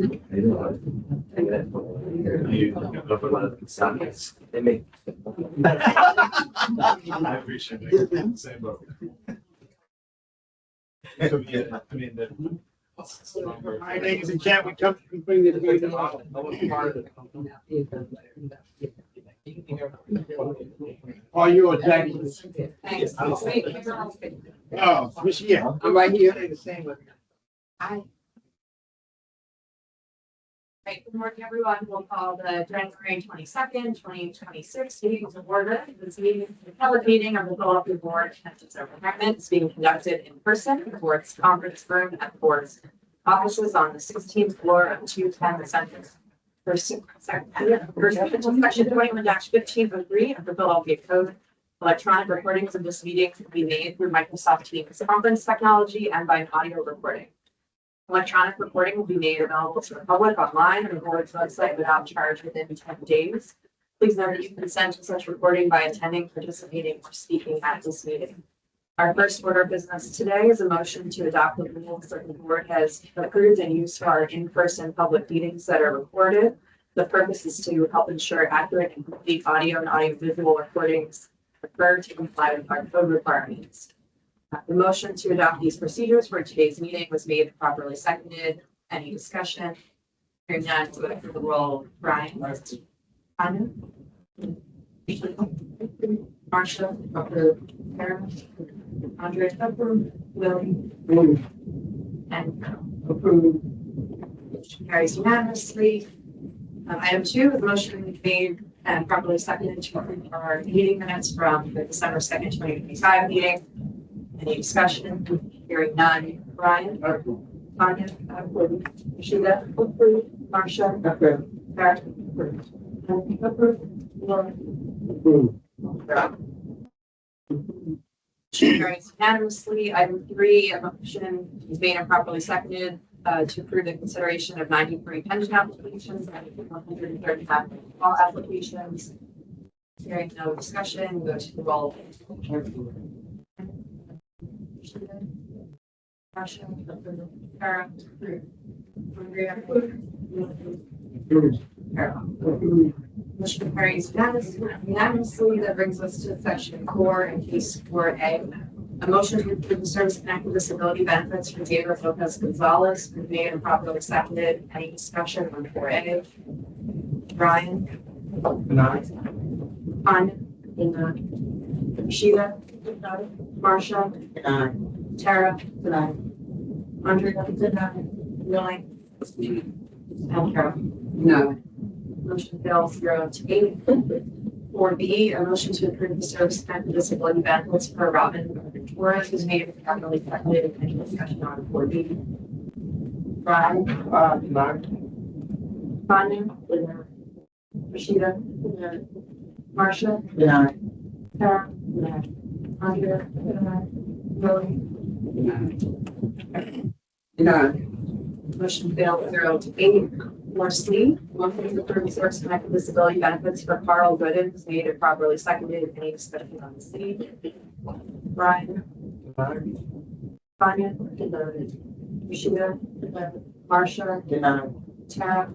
They make. I appreciate it. Same boat. So, yeah, I mean, All right, ladies and gentlemen, we come to bring the meeting. Are you executives? Thanks. Oh, Miss, yeah, I'm right here. Say the same with me. Hi. Right, good morning, everyone. We'll call the January 22nd, 2026 meeting to order. This meeting is a public meeting of the Philadelphia Board of Requirements being conducted in person in the board's conference room at the board's offices on the 16th floor of 210 Central. Pursuant to section 21-15 of the Philadelphia Code, electronic recordings of this meeting can be made through Microsoft Teams conference technology and by an audio recording. Electronic recording will be made available to the public online on the board's website without charge within 10 days. Please note that you can consent to such recording by attending, participating, or speaking at this meeting. Our first order of business today is a motion to adopt the rules that the board has approved and used for our in-person public meetings that are recorded. The purpose is to help ensure accurate and complete audio and audio-visual recordings occur to comply with our code requirements. The motion to adopt these procedures for today's meeting was made and properly seconded. Any discussion? Hearing none, to it for the roll. Brian? Tanya? Marcia? Approved. Karen? Andre? Approved. Willie? And approved. Motion carries unanimously. Item 2, the motion made and properly seconded to approve our meeting minutes from the December 2nd, 2025 meeting. Any discussion? Hearing none. Brian? Tanya? Approved. Sheila? Approved. Marcia? Approved. Sarah? Approved. Approved. Laura? Approved. Motion carries unanimously. Item 3, a motion is made and properly seconded to approve the consideration of 93 pension applications and 135 all applications. Hearing no discussion, go to the roll. Marcia, Sarah, Andrea, motion carries unanimously. That brings us to section 4 and case 4A. A motion to approve the service connected disability benefits for Diego Lopez Gonzalez was made and properly seconded. Any discussion on 4A? Brian? Denied. Tanya? Sheila? Marcia? Denied. Tara? Andrea? Willie? And Carol? No. Motion fails 0-8. 4B, a motion to approve the service connected disability benefits for Robin Torres was made and properly seconded. Any discussion on 4B? Brian? Denied. Tanya? Rashida? Marcia? Denied. Tara? Andrea? Willie? Denied. Motion failed 0-8. 4C, motion to approve service connected disability benefits for Carl Gooden was made and properly seconded. Any discussion on C? Brian? Denied. Tanya? Rashida? Marcia? Denied. Tara?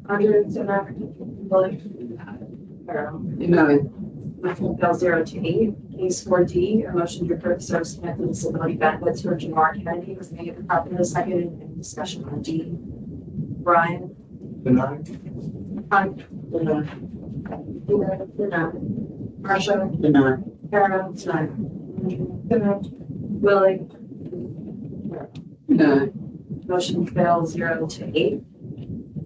Andrea? Willie? Carol? Denied. Motion fails 0-8. Case 4D, a motion to approve service connected disability benefits for Jamar Kennedy was made and properly seconded. Any discussion on D? Brian? Denied. Tanya? Denied. Marcia? Denied. Carol? Willie? Denied. Motion fails 0-8.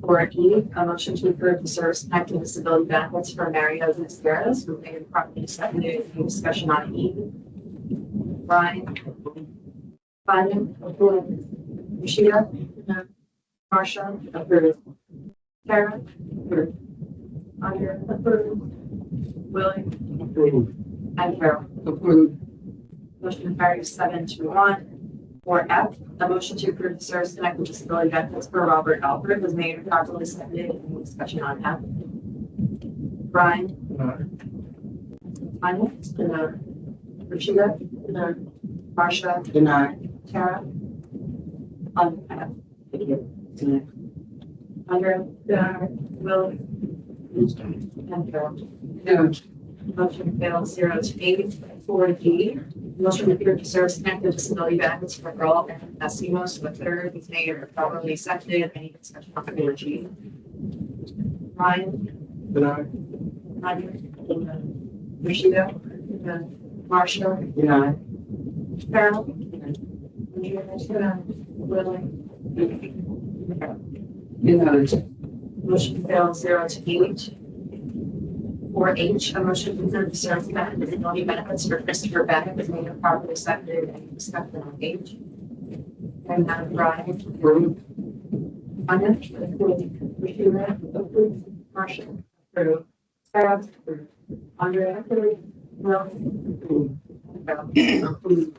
4E, a motion to approve the service connected disability benefits for Mario Gutierrez was made and properly seconded. Any discussion on E? Brian? Tanya? Rashida? Marcia? Approved. Sarah? Approved. Andrea? Approved. Willie? Approved. And Carol? Approved. Motion carries 7-1. For F, a motion to approve the service connected disability benefits for Robert Alfred was made and properly seconded. Any discussion on F? Brian? Denied. Tanya? Rashida? Marcia? Denied. Tara? On F. Thank you. Denied. Andrea, Will, and Carol. No. Motion fails 0-8. 4D, motion to approve the service connected disability benefits for girl and Estimos the third is made or properly seconded. Any discussion on 4G? Ryan? Deny. Rashida? Marshall? Deny. Carol? Lily? Deny. Motion fails 0-8. 4H, a motion to approve the service connected disability benefits for Christopher Bennett is made or properly seconded. Any discussion on H? And now Brian? Approved. Anya? Rashida? Marshall? Approved. Sarah? Andrea? Will? Approved.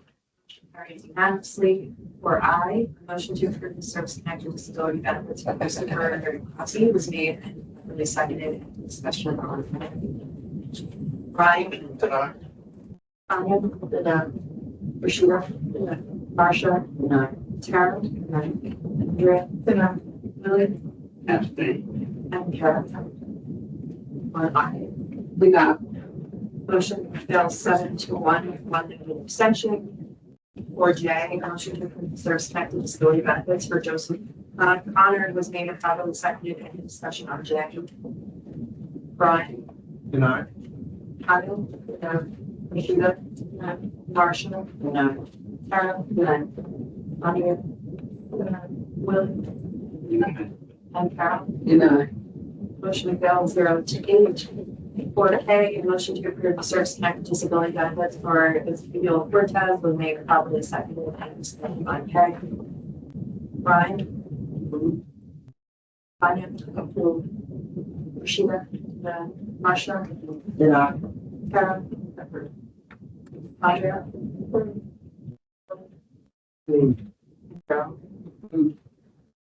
Carries unanimously. For I, a motion to approve the service connected disability benefits for Christopher Cosby was made and properly seconded. Any discussion on Brian? Deny. Anya? Rashida? Marshall? Deny. Tara? Andrea? Lily? Abstain. And Kara? On I. Deny. Motion fails 7-1 with one abstention. For J, a motion to approve the service connected disability benefits for Joseph Connor was made and properly seconded. Any discussion on J? Brian? Deny. Kyle? Rashida? Marshall? Deny. Tara? Anya? Will? Deny. And Carol? Deny. Motion fails 0-8. For K, a motion to approve the service connected disability benefits for Ezekiel Cortez was made and properly seconded. And discussion on K. Brian? Anya? Approved. Rashida? Marshall? Deny. Kara? Andrea? Approved. Carol?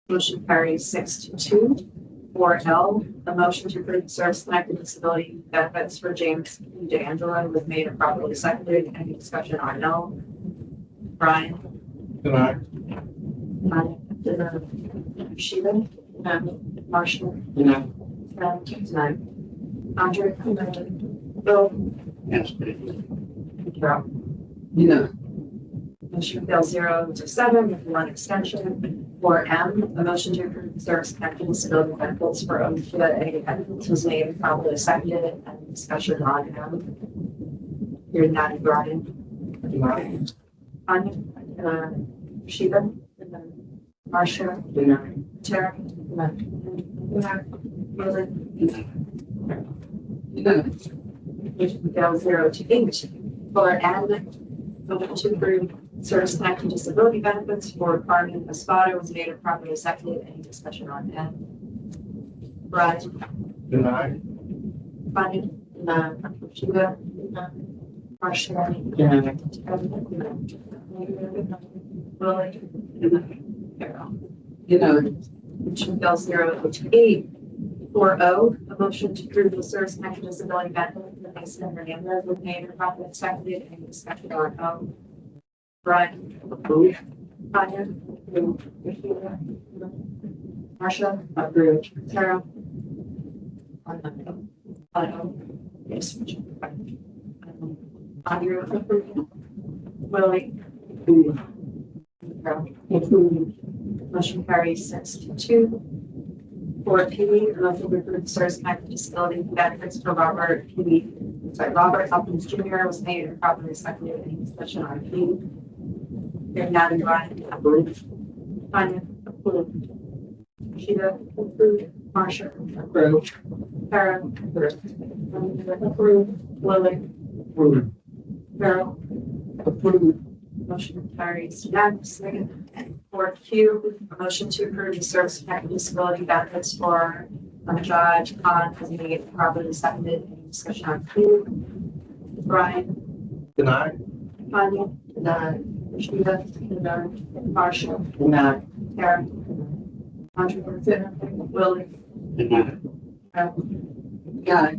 Motion carries 6-2. For L, a motion to approve the service connected disability benefits for James DeAngelo was made and properly seconded. Any discussion on L? Brian? Deny. Rashida? Marshall? Deny. Tonight. Andrea? Bill? Abstain. Carol? Deny. Motion fails 0-7 with one extension. For M, a motion to approve the service connected disability benefits for Oshia A. Edmonds was made and properly seconded. And discussion on M. Hearing that, Brian? Deny. Anya? Rashida? Marcia? Deny. Tara? Lily? Deny. Motion fails 0-8. For N, motion to approve service connected disability benefits for Carmen Espada was made and properly seconded. Any discussion on N? Brian? Deny. Anya? Rashida? Marcia? Deny. Lily? Carol? Deny. Motion fails 0-8. For O, a motion to approve the service connected disability benefit for Mason Hernandez was made and properly seconded. Any discussion on O? Brian? Approved. Anya? Marcia? Approved. Sarah? Yes. Andrew? Willie? Approved. Approved. Motion carries 6-2. For P, a motion to approve the service connected disability benefits for Robert Hopkins Jr. was made and properly seconded. Any discussion on P? Hearing none, and Brian? Approved. Tanya? Approved. Sheila? Approved. Marcia? Approved. Sarah? Approved. Lily? Approved. Carol? Approved. Motion carries unanimously. For Q, a motion to approve the service connected disability benefits for Judge Khan was made and properly seconded. Any discussion on Q? Brian? Deny. Tanya? Deny. Rashida? Deny. Marshall? Deny. Sarah? Andrew? Willie? Deny. Guy?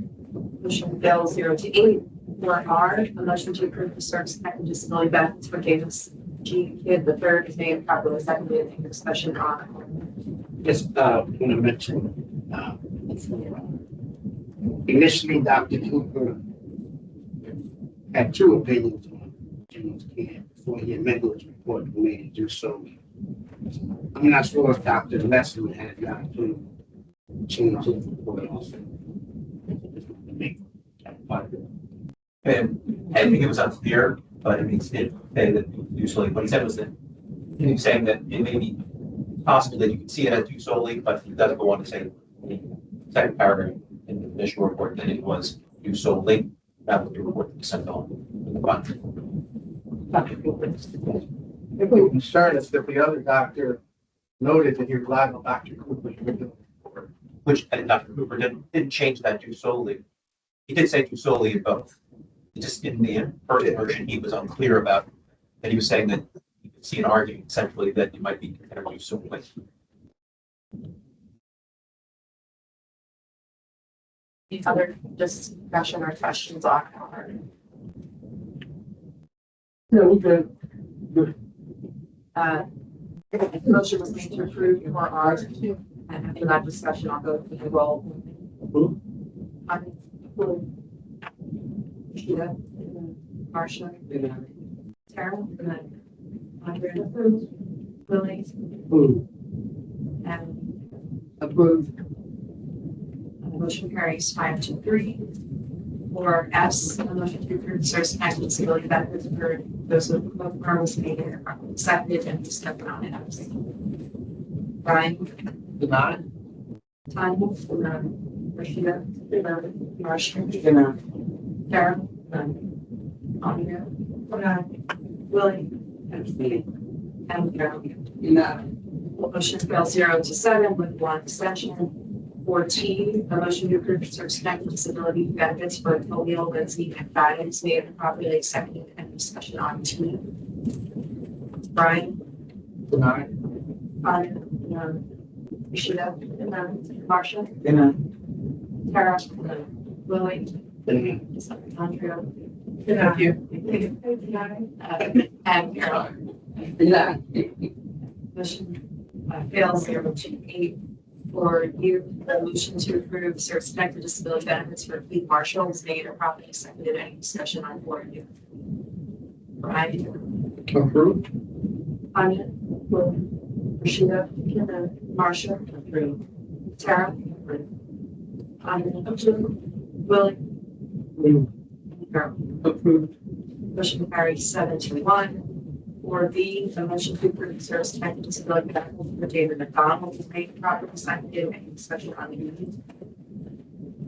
Motion fails 0-8. For R, a motion to approve the service connected disability benefits for James G. Kidd the third is made and properly seconded. Any discussion on Just want to mention, initially, Dr. Cooper had two opinions on James Camp before he amended his report to me to do so. I'm not sure if Dr. Leslie had the opportunity to change his report also. To make that part of it. And I think it was unclear, but I mean, he did say that usually what he said was that he was saying that it may be possible that you can see it as due solely, but he doesn't go on to say in the second paragraph in the initial report that it was due solely, that was the report that was sent on. If we concern us that the other doctor noted that he relied on Dr. Cooper's written report. Which Dr. Cooper didn't change that due solely. He did say due solely in both. It just in the first version, he was unclear about that. He was saying that you could see an argument essentially that it might be considered due solely. Any other discussion or questions on our the motion was made to approve for ours, and after that discussion, I'll go through the roll. Sheila, Marcia, Tara, Andrea, Willie, and Approved. the motion carries 5-3. For S, a motion to approve certain tax disability benefits for those of both firms made and properly seconded and discussed on S. Brian, Denied. Tanya, Rashida, Marcia, Tara, Andrea, Willie, and Carol. Denied. Motion fails 0-7 with one extension. For T, a motion to approve certain disability benefits for Toledo, Lindsay, and guidance made and properly seconded and discussion on T. Brian, Denied. Rashida, Marcia, Tara, Willie, Andrea. Thank you. And Carol. Denied. Motion fails 0-8. For you, the motion to approve certain disability benefits for Keith Marshall was made or properly seconded. Any discussion on board you? Brian, Approved. Anya, Rashida, Marcia, Tara, Willie, Carol. Approved. Motion carries 7-1. For B, the motion to approve certain disability benefits for David McDonald was made and properly seconded. Any discussion on the unit?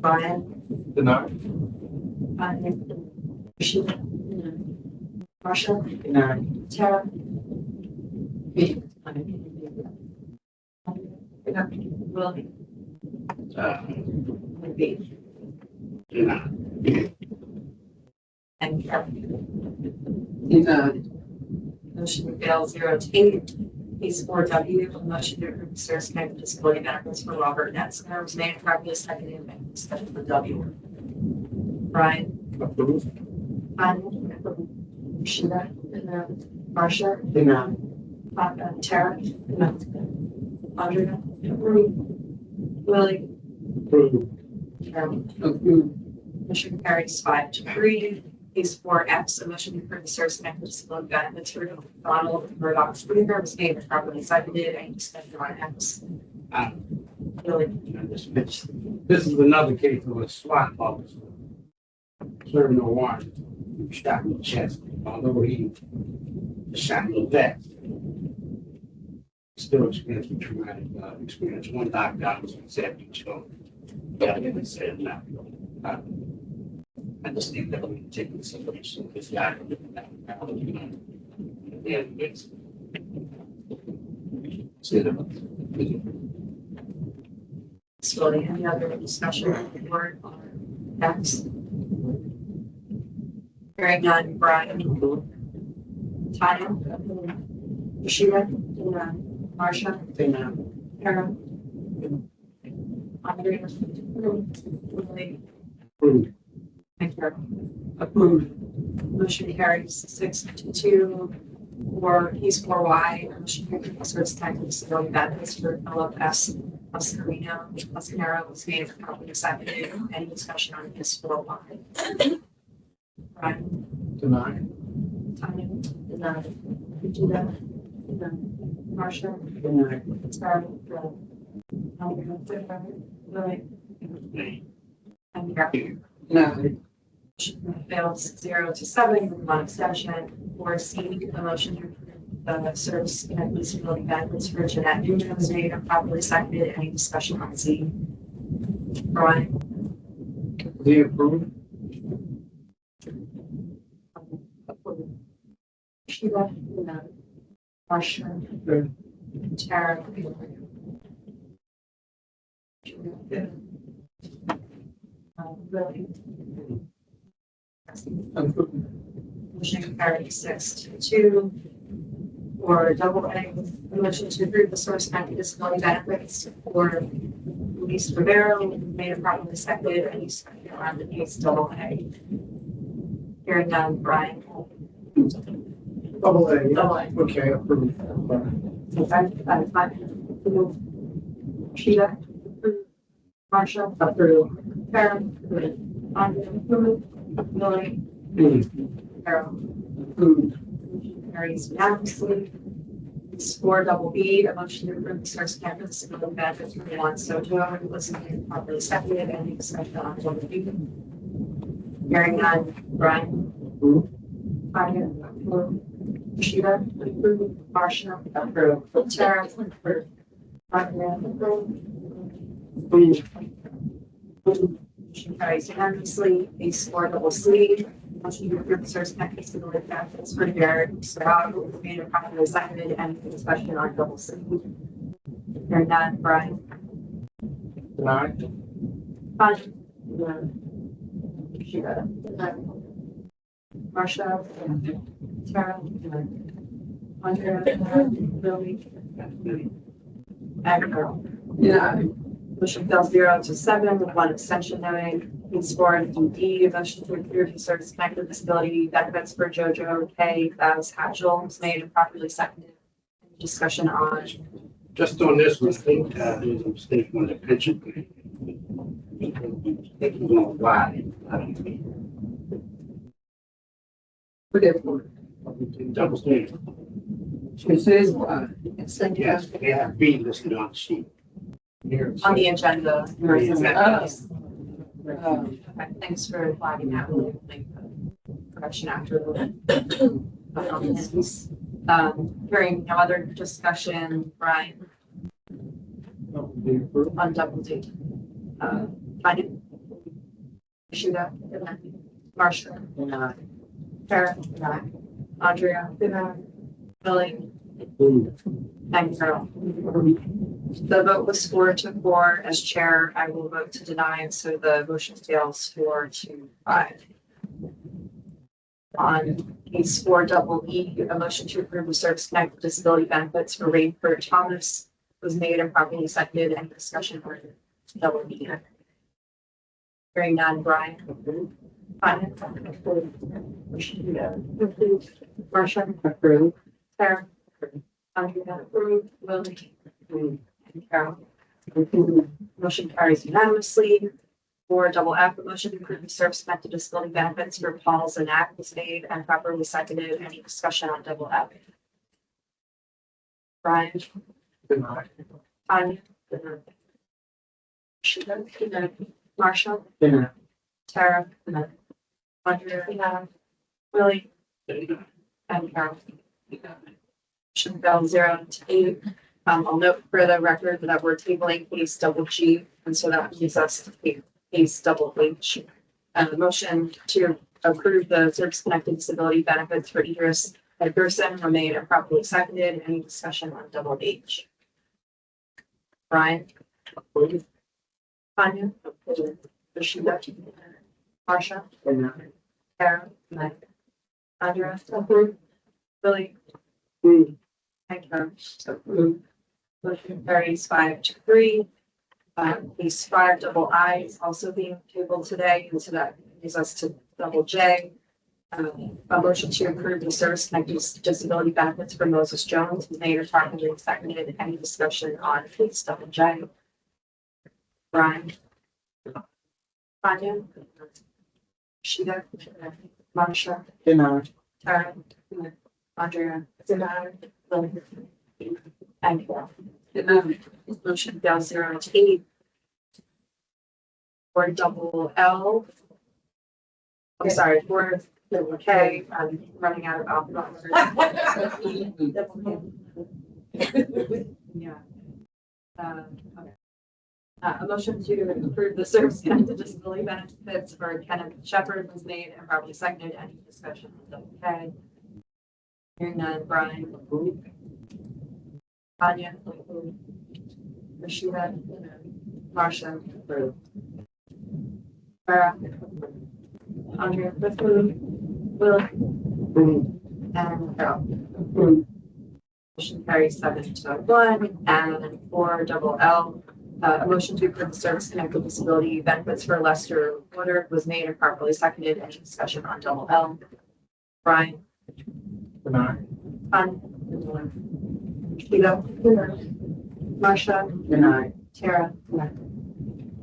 Brian, Denied. Rashida, Marcia, Denied. Tara, Willie, Denied. and Carol. Denied. Motion fails 0-8. Case 4W, a motion to approve certain disability benefits for Robert Netzner was made and properly seconded. Any discussion for W? Brian, Approved. Rashida, Marcia, Denied. Tara, Andrea, Willie, Approved. Carol. Approved. Motion carries 5-3. Case 4X, a motion to approve certain disability benefits for Donald Murdoch Springer was made and properly seconded. Any discussion on X? Willie, This is another case of a SWAT officer serving a warrant, shot in the chest, although he shot in the back. Still experiencing traumatic experience. One doctor was accepting, so yeah, they said no. I just think that we can take this information, this guy, and it's Willie, any other discussion on the board on X? Hearing none. Brian, Tanya, Rashida, Marcia, Kara, Andrea, Willie, approved. and Carol. Approved. Motion carries 6-2. For case 4Y, motion to approve the service tax disability benefits for Philip S. Mascanero was made and properly seconded. Any discussion on case 4Y? Brian? Deny. Tanya? Denied. Regina? Denied. Marcia? Deny. Sarah? Lily? And Gary? Deny. Motion fails 0-7 with one abstention. For C, the motion to approve the service and disability benefits for Jeanette Newman was made and properly seconded. Any discussion on C? Brian? The approved. Sheila? No. Marcia? Good. Tara? Lily? Approved. Motion carried 6-2. For double A, the motion to approve the source and disability benefits for Luis Rivero made and properly seconded. Any discussion around the case double A? Hearing none. Brian? Double A. Double A. Okay, approved. Okay, fine. Sheila? Marcia? Approved. Karen? Andrea? Lily? Carol? Approved. Carries unanimously. For double B, a motion to approve the source campus disability benefits for Juan Soto, listened and properly seconded. Any discussion on double B? Hearing none. Brian? Approved. Tanya? Approved. Sheila? Approved. Marcia? Approved. Tara? Approved. Andrea? Approved. Motion carries unanimously. Case 4 double C, motion to approve the source campus disability benefits for Garrett Stroud, made and properly seconded. Any discussion on double C? Hearing none. Brian? Deny. Tanya? Sheila? Marcia? Tara? Andrea? Lily? And Carol? Yeah. Motion fails 0-7 with one abstention noted. Case 4 and D, a motion to approve the service connected disability benefits for Jojo K. Baz Hatchell was made and properly seconded. Any discussion on? Just on this, we think there's a mistake on the pension plan. They can go why. I don't think. Double standard. It says, Yes, they have B listed on the sheet. here. On the agenda. Yeah. Okay, thanks for flagging that. We'll make the correction after the. Hearing no other discussion, Brian, on double D. Tanya? Sheila? Marcia? Tara? Andrea? Billy? And Carol? The vote was 4-4. As chair, I will vote to deny, and so the motion fails 4-5. On case 4 double E, a motion to approve the service connected disability benefits for Rainford Thomas was made and properly seconded. Any discussion for double E? Hearing none. Brian? Tanya? Marcia? Approved. Sarah? Andrea? Approved. Lily? And Carol? Motion carries unanimously. For double F, a motion to approve the service connected disability benefits for Paul Zanak was made and properly seconded. Any discussion on double F? Brian? Deny. Tanya? Sheila? Marshall? Deny. Tara? Andrea? Willie? And Carol? Motion fell 0-8. I'll note for the record that we're tabling case double G, and so that leaves us to case double H. The motion to approve the service connected disability benefits for Idris Edgerson were made and properly seconded. Any discussion on double H? Brian? Tanya? Sheila? Marsha? Deny. Tara? Andrea? Billy? And Karen? Motion carries 5-3. Case 5 double I is also being tabled today, and so that leaves us to double J. A motion to approve the service connected disability benefits for Moses Jones was made and properly seconded. Any discussion on please double J? Brian? Tanya? Sheila? Marcia? Denied. Tara? Andrea? Denied. Lily? And Carol? Denied. Motion fails 0-8. For double L. I'm sorry, for double K, I'm running out of alphabet letters. Yeah. Okay. A motion to approve the service connected disability benefits for Kenneth Shepherd was made and probably seconded. Any discussion on double K? Hearing none. Brian? Tanya? Rashida? Marcia? Sarah? Andrea? Will? And Carol? Motion carries 7-1. And for double L, a motion to approve the service connected disability benefits for Lester Woodard was made and properly seconded. Any discussion on double L? Brian? Denied. Sheila? Marcia? Denied. Tara?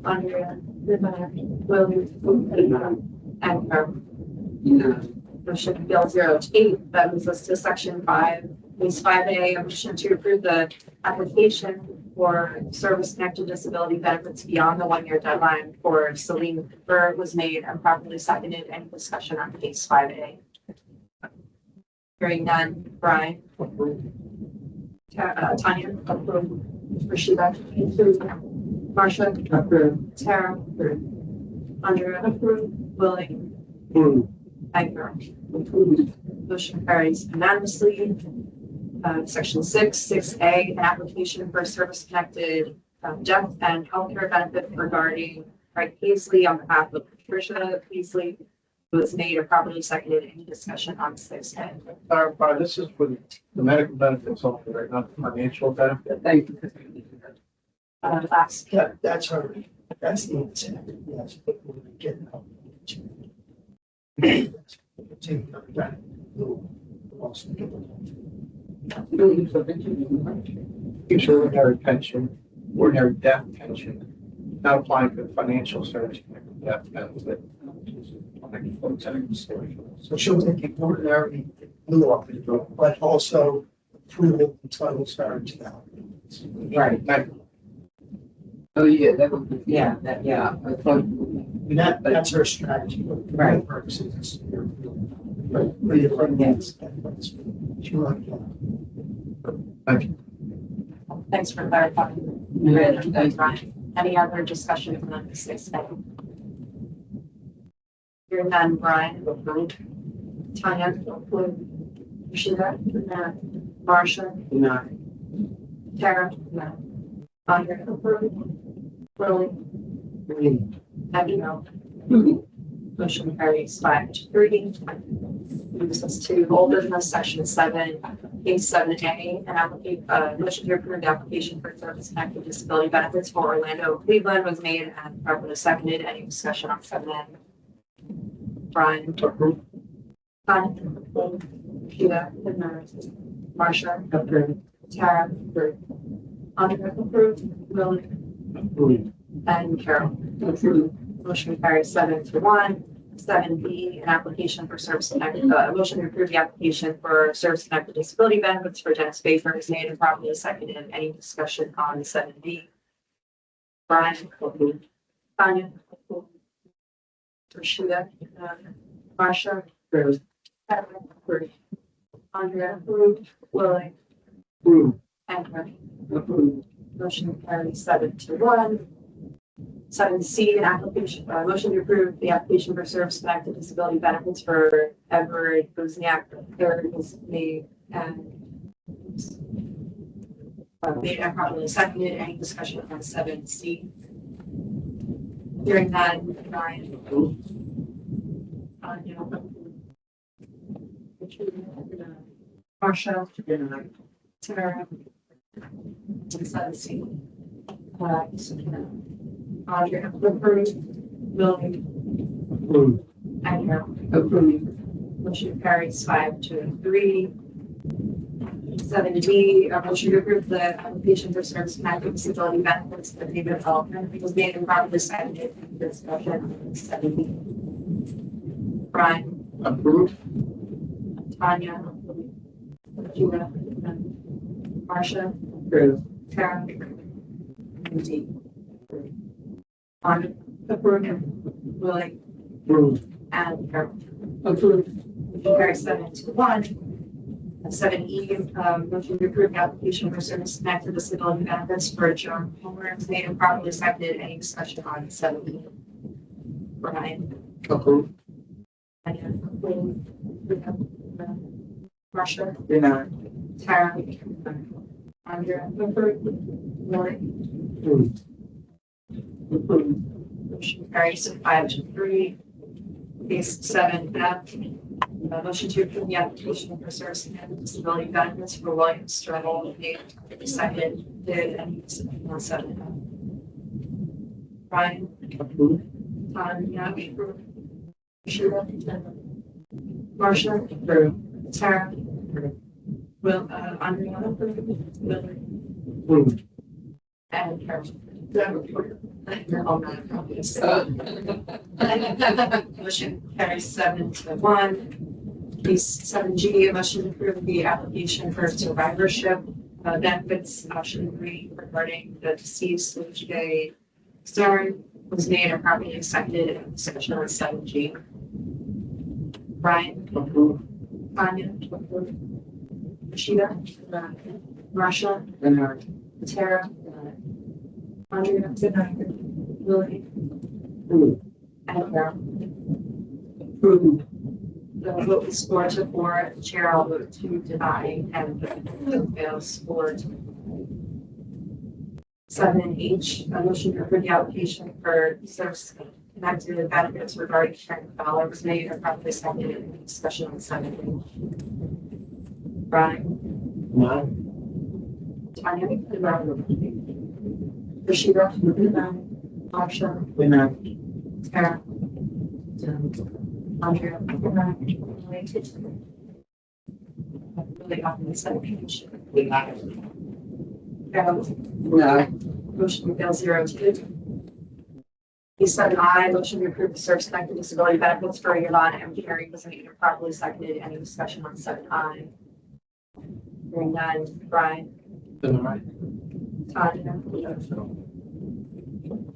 Andrea? Willie? And Carol? Motion fails 0-8. That moves us to section 5. Means 5A, a motion to approve the application for service connected disability benefits beyond the 1-year deadline for Celine Burr was made and properly seconded. Any discussion on case 5A? Hearing none. Brian? Tanya? Rashida? Marcia? Tara? Andrea? Willie? And Carol? Motion carries unanimously. Section 6A, an application for service-connected death and healthcare benefit regarding Craig Paisley on behalf of Patricia Paisley was made and properly seconded. Any discussion on 6A? Clarify, this is for the medical benefits only, right, not the financial benefit. Thank you. Last. That's her, that's the incentive, yes, but we're getting out. Take that, little, also get It's ordinary pension, ordinary death pension, not applying for the financial service connected death benefit. So she'll take an ordinary law, but also approval entitles her to that. Right. Oh, yeah, that would be, yeah, that, yeah. I thought, And that's her strategy. Right. Purposes. But yes, she like that. Thank you. Thanks for clarifying. Brian. Any other discussion on 6A? Hearing none. Brian? Tanya? Rashida? Marcia? denied. Tara? Andrea? Willie? And motion carries 5-3. Moves us to old business section 7, case 7A, an application, motion to approve the application for service connected disability benefits for Orlando Cleveland was made and properly seconded. Any discussion on 7A? Brian? Sheila? Marcia? Tara? Andrea? Willie? And Carol? Motion carries 7-1. 7B, an application for service connected, motion to approve the application for service connected disability benefits for Dennis Baker is made and properly seconded. Any discussion on 7B? Brian? Tanya? Rashida? Marcia? Andrea? Willie? And motion carries 7-1. 7C, an application, motion to approve the application for service connected disability benefits for Edward Bozniak. Third was made and properly seconded. Any discussion on 7C? Hearing none. Brian? Marcia? Tara? 7C. Andrea? Willie? And Carol? Motion carries 5-3. 7D, a motion to approve the application for service connected disability benefits for the development was made and properly seconded in discussion. 7D. Brian, Approved. Tanya, Gina, Marcia, Approved. Tara, and Dee. On approved, Willie, Approved. and Carol. Approved. Motion carries 7-1. 7E, motion to approve the application for service connected disability benefits for Joan Homer is made and properly seconded. Any discussion on 7E? Brian, Approved. Tanya, Willie, Marcia, Denied. Tara, Andrea, approved, Willie. Approved. Approved. Motion carries 5-3. Case 7F, motion to approve the application for service and disability benefits for William Strattle, named seconded, did any discussion on 7F? Brian, Approved. Tanya, approved. Sheila, Marcia, approved. Tara, Will, Andrea, approved. Willie, Approved. and Carol. All nine copies. Motion carries 7-1. Case 7G, a motion to approve the application for survivorship benefits option 3 regarding the deceased J. Stern was made and properly accepted in discussion on 7G. Brian, Approved. Tanya, Rashida, Marcia, Denied. Tara, Andrea, Lily, Approved. and Carol. Approved. The vote is 4-4. Chair, I'll vote to deny, and the fails 4-2. 7H, a motion to approve the application for service connected benefits regarding Sharon Fowler was made and properly seconded in discussion on 7H. Brian, Denied. Tanya, Rashida, Marcia, Denied. Tara, Andrea, really often the second page. Carol, Denied. motion fails 0-2. A7I, motion to approve the service connected disability benefits for Yvonne M. Carey was made and properly seconded. Any discussion on 7I? Hearing none. Brian, Denied. Tanya,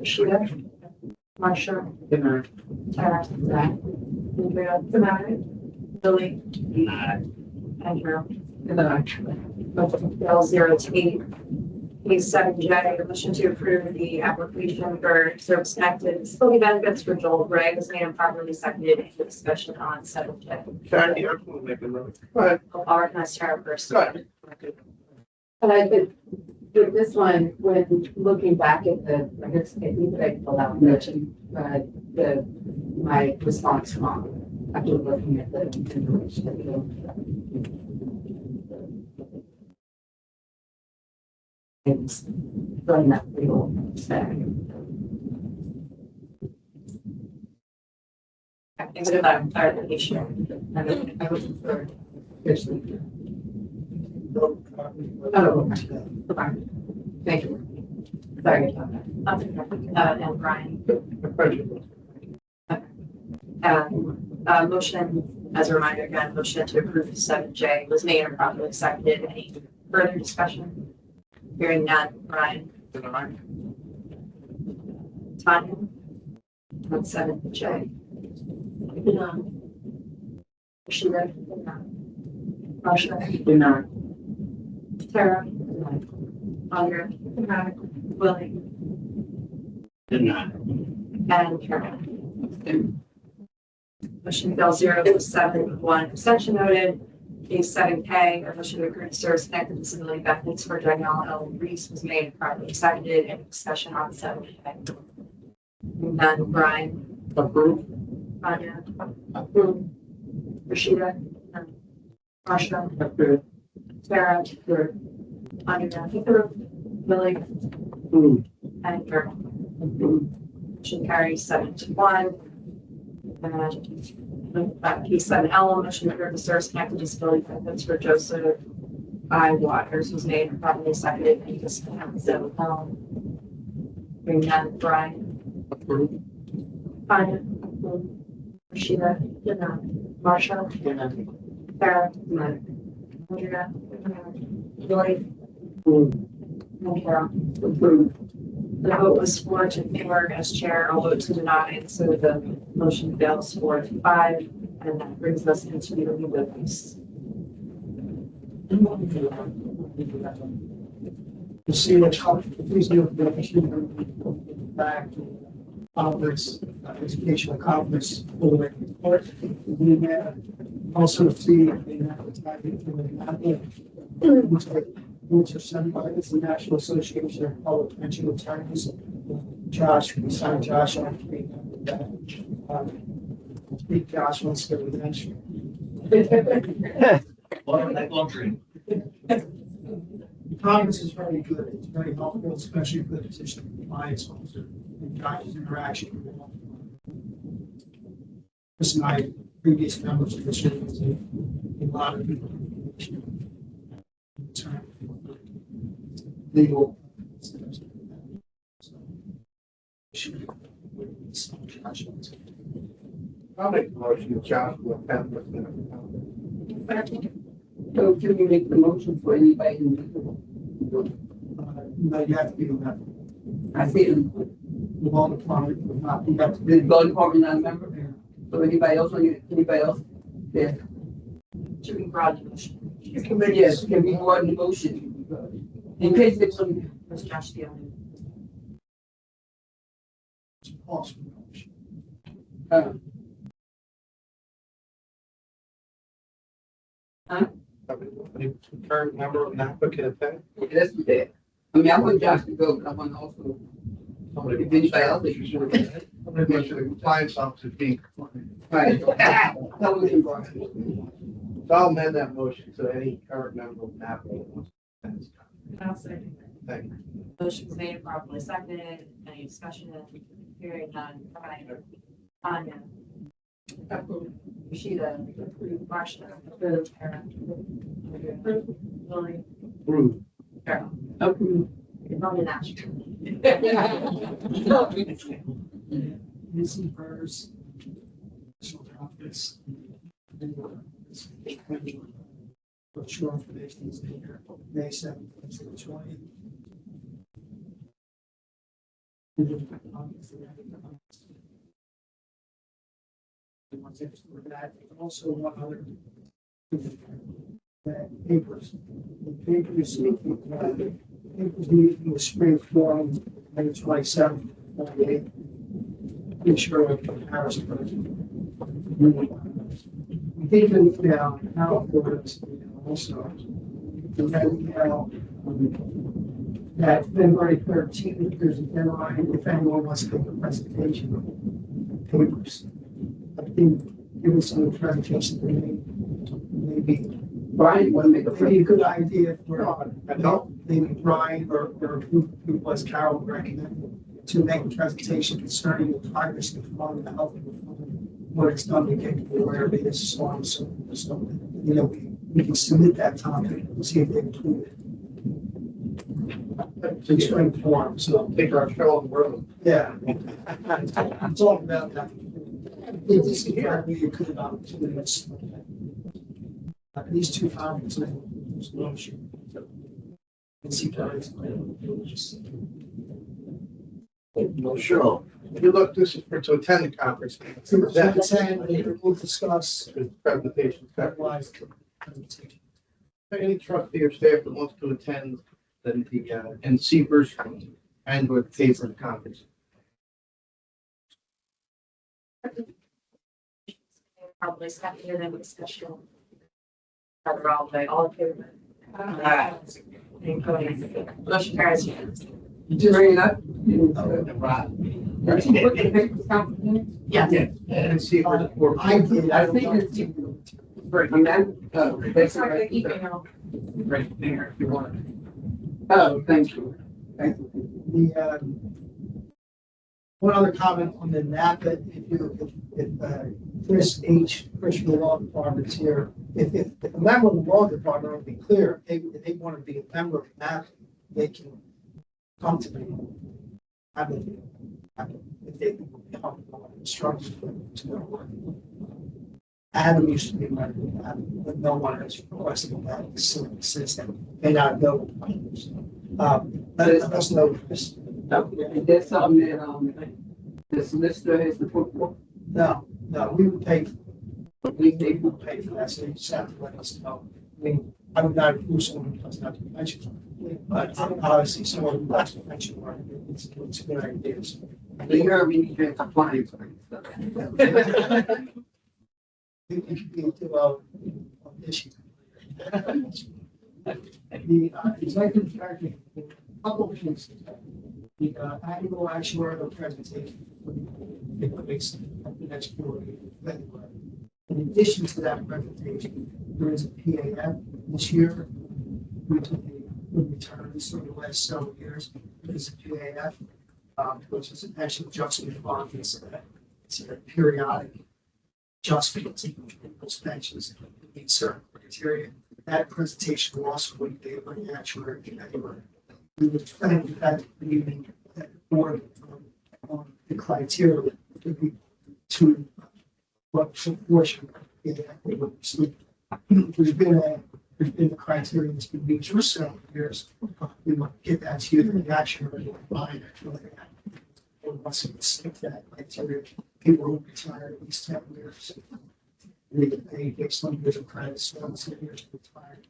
Rashida, Marcia, Denied. Tara, Andrea, Billy, and Carol. Denied. Motion fails 0-8. Case 7J, a motion to approve the application for service connected disability benefits for Joel Gregg was made and properly seconded in the discussion on 7J. Kathy, I just want to make a note. Go ahead. I'll recognize Tara first. Go ahead. But I did, with this one, when looking back at the, I guess, maybe that I pulled out my response wrong after looking at the information. It's going that real back. I think it's about clarification. I wasn't sure. No copy. Oh, okay. Thank you. Sorry about that. And Brian. Prejudice. Motion, as a reminder, again, motion to approve 7J was made and properly seconded. Any further discussion? Hearing none. Brian, Denied. Tanya, on 7J. Rashida, Marcia, Denied. Tara, Andrea, Willie, Denied. and Carol. Motion fails 0-7, abstention noted. Case 7K, a motion to approve service connected disability benefits for Danielle L. Reese was made and properly seconded in discussion on 7K. None. Brian, Approved. Tanya, approved. Rashida, Marcia, Approved. Tara, Andrea, approved. Willie, Approved. and Carol. Approved. Motion carries 7-1. P7L, motion to approve the service connected disability benefits for Joseph I. Waters was made properly seconded. Any discussion? Hearing none. Brian. Approved. Tanya. Rashida. Marshall. Sarah. Andrea. Lori. And Carol. Approved. The vote was 4 to favor as chair, I'll vote to deny, and so the motion fails 4 to 5, and that brings us into the new business. You see which, please do the back to conference, educational conference, for the report. We have also see the advertising for the which are sent by the National Association of Public Pension Attorneys. Josh, we signed Josh on speak Josh wants to go to Lifelong dream. the conference is very good. It's very helpful, especially for the position of compliance officer and Josh's interaction with them. This is my previous members of this organization. A lot of people. Legal. I'll make the motion, Josh, with that. So can we make the motion for anybody individual? No, you have to be a member. I see it. The law department will not be up to The law department not a member? So anybody else, anybody else? Yeah. To be broad motion. Yes, can be more in the motion. In case there's some, Was Josh the only? Awesome. Current member of NAPA can attend. let's do that. I mean, I want Josh to go, but I want also, if anybody else, they should. I'm going to make sure the compliance officer being. Right. That was important. So I'll amend that motion to any current member of NAPA that wants to attend this conference. I'll second. Thank you. Motion was made, properly seconded. Any discussion? Hearing none. Brian. Tanya. Rashida. Marcia. Aaron. Lori. Approved. Carol. Approved. It's only natural. Missing first. Special conference. For sure information is in here, May 7th, 2020. Once it's for that, also one other papers. The paper is papers meeting in the spring forum, May 27th, 28th. Be sure of comparison. We think that now afterwards, also, that February 13th, there's a deadline if anyone wants to make a presentation of papers. I think give us some presentation, maybe Brian, want to make a maybe a good idea for maybe Brian or who was Carol recommended to make a presentation concerning the progress of the health of the what it's done to get where it is, so on, so, you know, we can submit that topic and see if they include it. It's spring form, so, Take our show on the road. yeah. It's all about that. It is exactly a good opportunity. These two conferences, there's no issue. And see guys. No, sure. If you look, this is for to attend the conference. We'll discuss. Presentation. Otherwise, Any trustee or staff that wants to attend then the and CFERS and would pay for the conference. Probably seconded in discussion. Cover all day, all in favor. Any opposed? Motion carries unanimously. Did you bring it up? Did you put the papers down? Yes. And CFERS. I did. I think it's. Right, you know, that's Sorry, right. email. Right there, if you want. Oh, thank you. Thank you. The, One other comment on the NAPA, Chris from the law department is here, if a member of the law department would be clear, if they want to be a member of NAPA, they can come to me. If they can be comfortable with instructions to their work. Adam used to be my, but no one has requested that since then. May not know. Let us know this. Is that something that, the solicitor has to put for? No, we would pay, we would pay for that, so you just have to let us know. I mean, I would not approve someone who doesn't have to mention, but obviously someone who has to mention, it's a good idea. So, You heard me, you can compliance. it could be an issue. The executive director, a couple of things. The annual actuarial presentation takes place at the next board meeting in February. In addition to that presentation, there is a PAF this year. We took a good returns over the last several years. There is a PAF, which is a pension adjustment fund. It's a periodic adjustment to people's pensions that meet certain criteria. That presentation will also be given by the actuary in February. We would thank that meeting that board on the criteria to what proportion they would receive. There's been a criteria that's been used for several years. We want to get that to you, the actuary will find it. And once we stick that criteria, people who retire at least 10 years. We get paid based on years of credit, so once 10 years retired.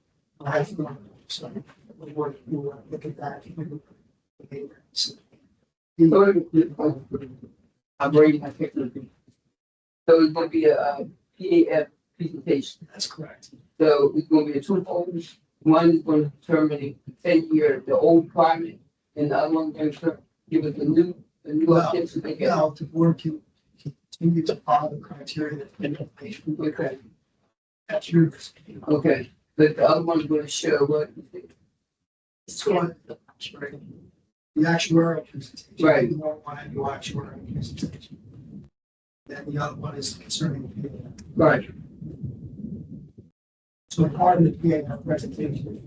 So we'll look at that. So, I'm reading my picture. So it's gonna be a PAF presentation. That's correct. So it's gonna be a two-fold. One is gonna determine the 10-year, the old requirement, and the other one is gonna give us a new update to make it. Now, the board can continue to follow the criteria that's been in place. Okay, That's your. okay, but the other one's gonna show what. It's going, the actuarial presentation. Right. You won't want to do actuarial presentation. Then the other one is concerning the PAF. Right. So part of the PAF presentation,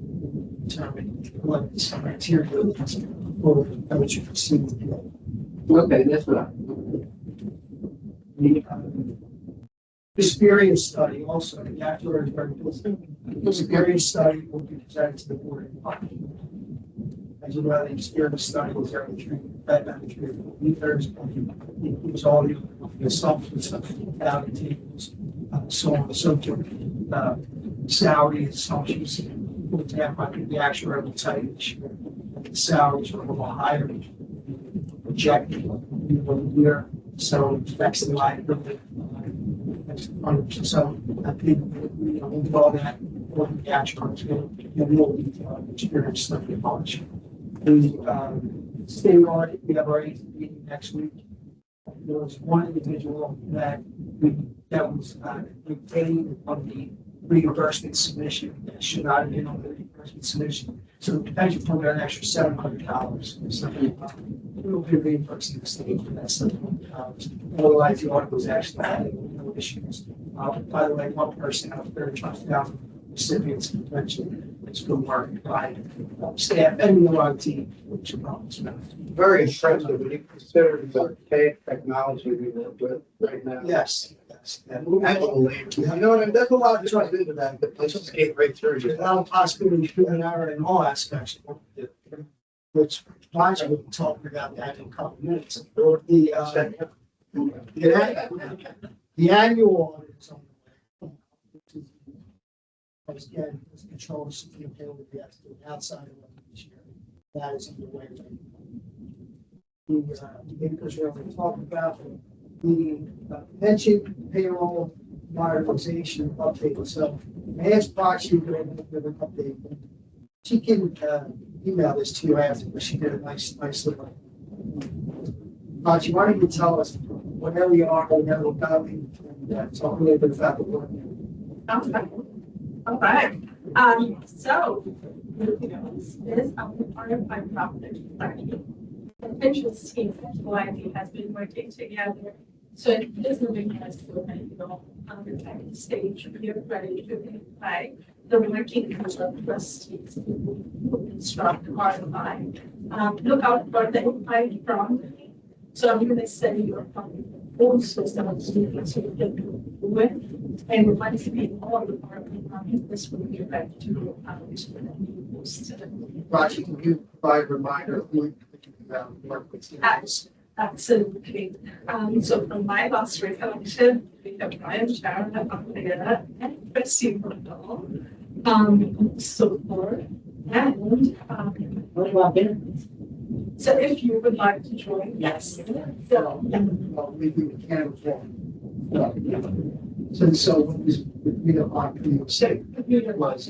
determine what is criteria for what you receive. Okay, that's what I. The experience study also, the actuary is very important. The experience study will be presented to the board in March. As you know, the experience study is every three years. It includes all the assumptions about the tables, so on and so forth. Salary assumptions, for example, I think the actuary will tell you this year, the salaries are a little higher projected year, so it affects the liability. So I think we will all that for the actuaries and we'll experience study in March. The state audit, we have our 8th meeting next week. There was one individual that was retained on the reimbursement submission that should not have been on the reimbursement submission. So the pension fund got an extra $700. So we'll be reimbursing the state for that $700. Otherwise, the audit was actually having no issues. By the way, one person out of 35,000 recipients of the pension is good work by staff and the OIT, which is Very impressive when you consider the technology we work with right now. yes. Absolutely. You know what I mean? There's a lot of trust into that, but let's just get right through. There's a lot of possibility to an error in all aspects, which Roger will be talking about that in a couple of minutes. The annual audit is on the way. Again, as control of the ability we have to do outside of this year. That is underway. The papers we're going to talk about the pension payroll modernization update. So I asked Boxy to give an update. She can email this to you after, but she did a nice little. Boxy, why don't you tell us where we are, where we're going, and talk a little bit about the work. Okay. So, this is a part of my property. interest team at YD has been working together. So it is moving us to a, the second stage, we are ready to apply the working group of trustees who instruct RFI. Look out for the invite from me. So I'm going to send you a full system of students who can do it. And once we all the department, this will be ready to go out and post. Raji, can you provide a reminder of who you work with? Absolutely. So from my last recollection, we have Brian Sharon up there and Chrissy Woodall, so forth. And What about benefits? so if you would like to join, yes. So Well, we can inform. So what was, we don't want to say. computer was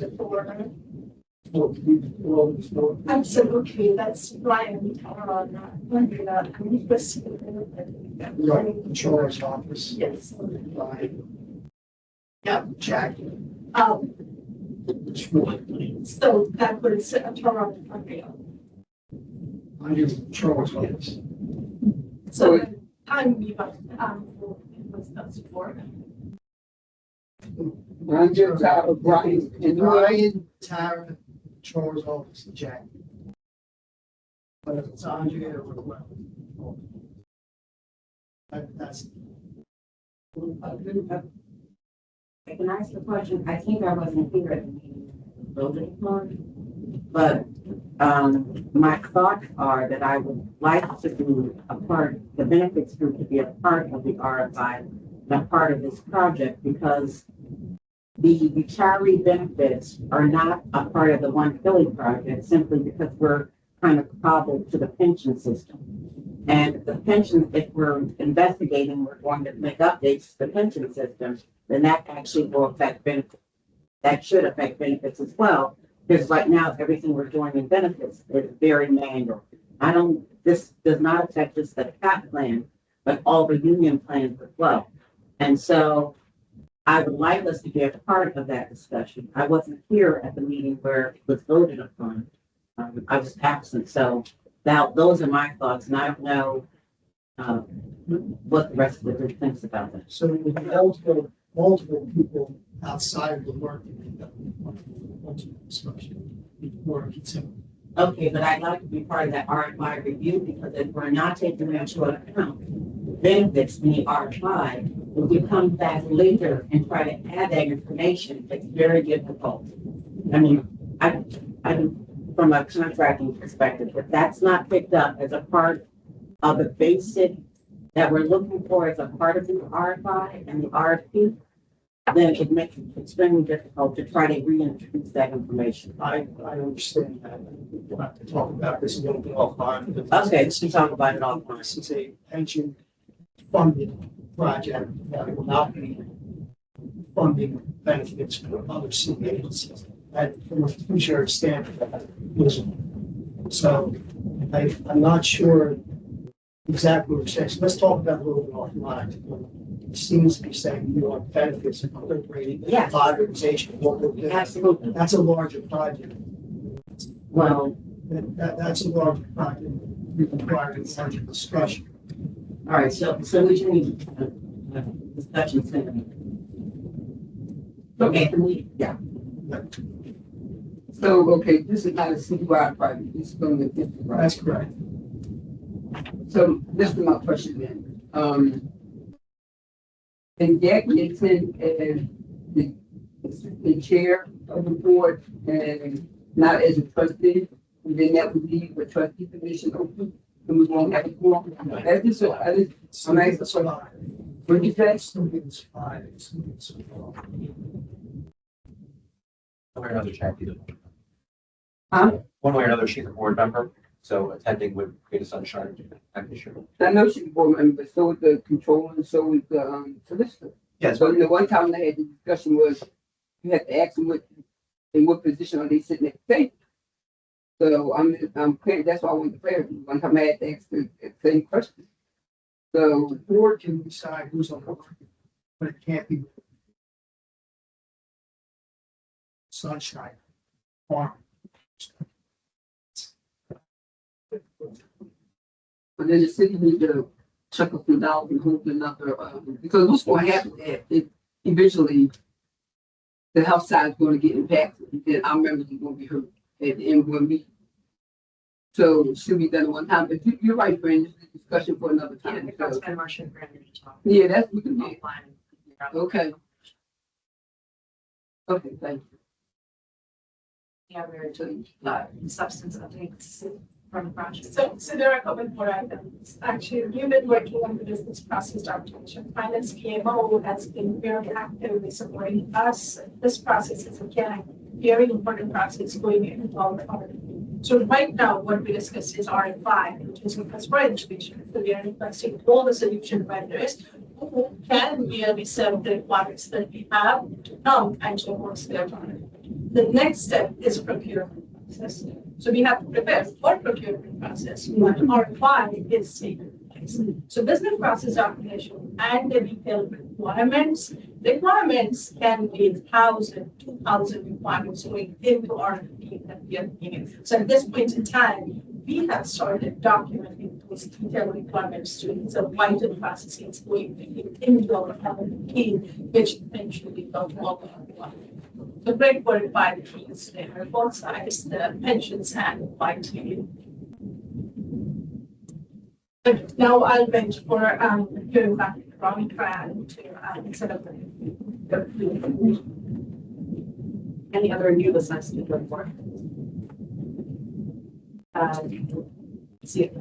for absolutely. That's Brian Andrea and Chrissy. Right, controller's office. Yes. By Yeah. Jack. So that was Toronto, Ontario. Under the controller's office. So the time we was, it was us for. I'm just out of Brian and Brian, Tara, controller's office, and Jack. But if it's Andrea or whoever. That's. Can I ask a question? I think I wasn't here at the meeting, voted upon, but my thoughts are that I would like to be a part, the benefits group to be a part of the RFI, and a part of this project, because the retiree benefits are not a part of the One Philly project simply because we're kind of cobbled to the pension system. And the pension, if we're investigating, we're going to make updates to the pension system, then that actually will affect benefits. That should affect benefits as well, because right now, everything we're doing in benefits is very manual. This does not affect just the CAP plan, but all the union plans as well. And so I would like us to be a part of that discussion. I wasn't here at the meeting where it was voted upon. I was absent, so those are my thoughts, and I don't know what the rest of the group thinks about that. So with multiple people outside of the work, ultimate discussion before it's in. Okay, but I'd like to be part of that RFI review, because if we're not taking into account benefits in the RFI, if we come back later and try to add that information, it's very difficult. I mean, I from a contracting perspective, if that's not picked up as a part of the basic that we're looking for as a part of the RFI and the RFP, then it makes it extremely difficult to try to reintroduce that information. I understand that. We'll have to talk about this a little bit offline. Okay, let's talk about it offline. This is a pension funded project that will not be funding benefits for other city agencies. That from a fiduciary standpoint is, so I'm not sure exactly what it says. Let's talk about it a little bit offline. It seems to be saying you want benefits incorporating Yes. modernization. What we're doing. Absolutely. That's a larger project. Well, That's a larger project. We require a larger discussion. all right, so we do need a discussion session. Okay, can we, yeah. so, okay, this is not a citywide project, this is from the district, right? That's correct. So this is my question then. And Jack Nixon is the chair of the board and not as a trustee, and then that would leave the trustee position open, and we won't have a quorum. That's just, I'm asking, what you say? Students five, students four. One way or another, Jackie. Huh? One way or another, she's a board member, so attending would create a sunshine issue. I know she's a board member, but so is the controller, and so is the solicitor. Yes, So the one time I had the discussion was, you had to ask them in what position are they sitting at the table? So I'm clear, that's why I want to clarify. One time I had to ask the same question. So, The board can decide who's on the board, but it can't be sunshine farm. And then the city need to check a few dollars and hold another, because what's gonna happen is, eventually, the health side is gonna get impacted, and our members are gonna be hurt at the end when we. So it should be done at one time, but you're right, Brandon, this is a discussion for another Yeah, time. if that's So, been Marcia and Brandon to talk. yeah, that's, we can do, Offline. okay. Okay, thank you. Yeah, we're doing, substance updates from the project. So there are a couple more items. Actually, we've been working on the business process documentation. Finance PMO has been very actively supporting us. This process is again, very important process going into all the other. So right now, what we discussed is RFI, which is request for education. So we are requesting all the solution vendors who can really serve the requirements that we have to come and to host their product. The next step is procurement process. So we have to prepare for procurement process when RFI is taken place. So business process documentation and the detailed requirements can be 1,000, 2,000 requirements going into RFP that we are looking at. So at this point in time, we have started documenting those detailed requirements to the vital processes going into our RFP, which eventually will work on. The great word by the teams there, both sides, the pensions and by team. But now I'll wait for going back to Ron Tran to set up the. Any other new business to report? See if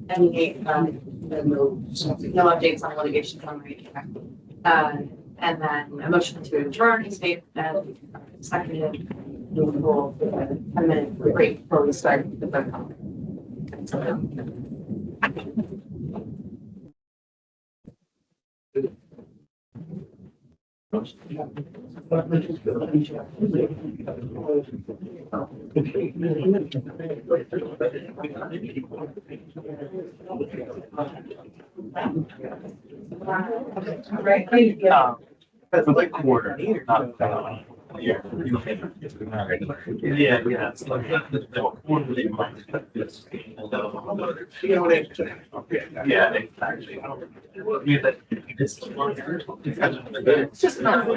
any, no updates on litigation summary. And then a motion to adjourn is made and seconded. We will 10-minute break before we start the vote. That's like quarter, not. Yeah. Yeah, yeah, it's like the quarterly month. Yeah, exactly. It's just not.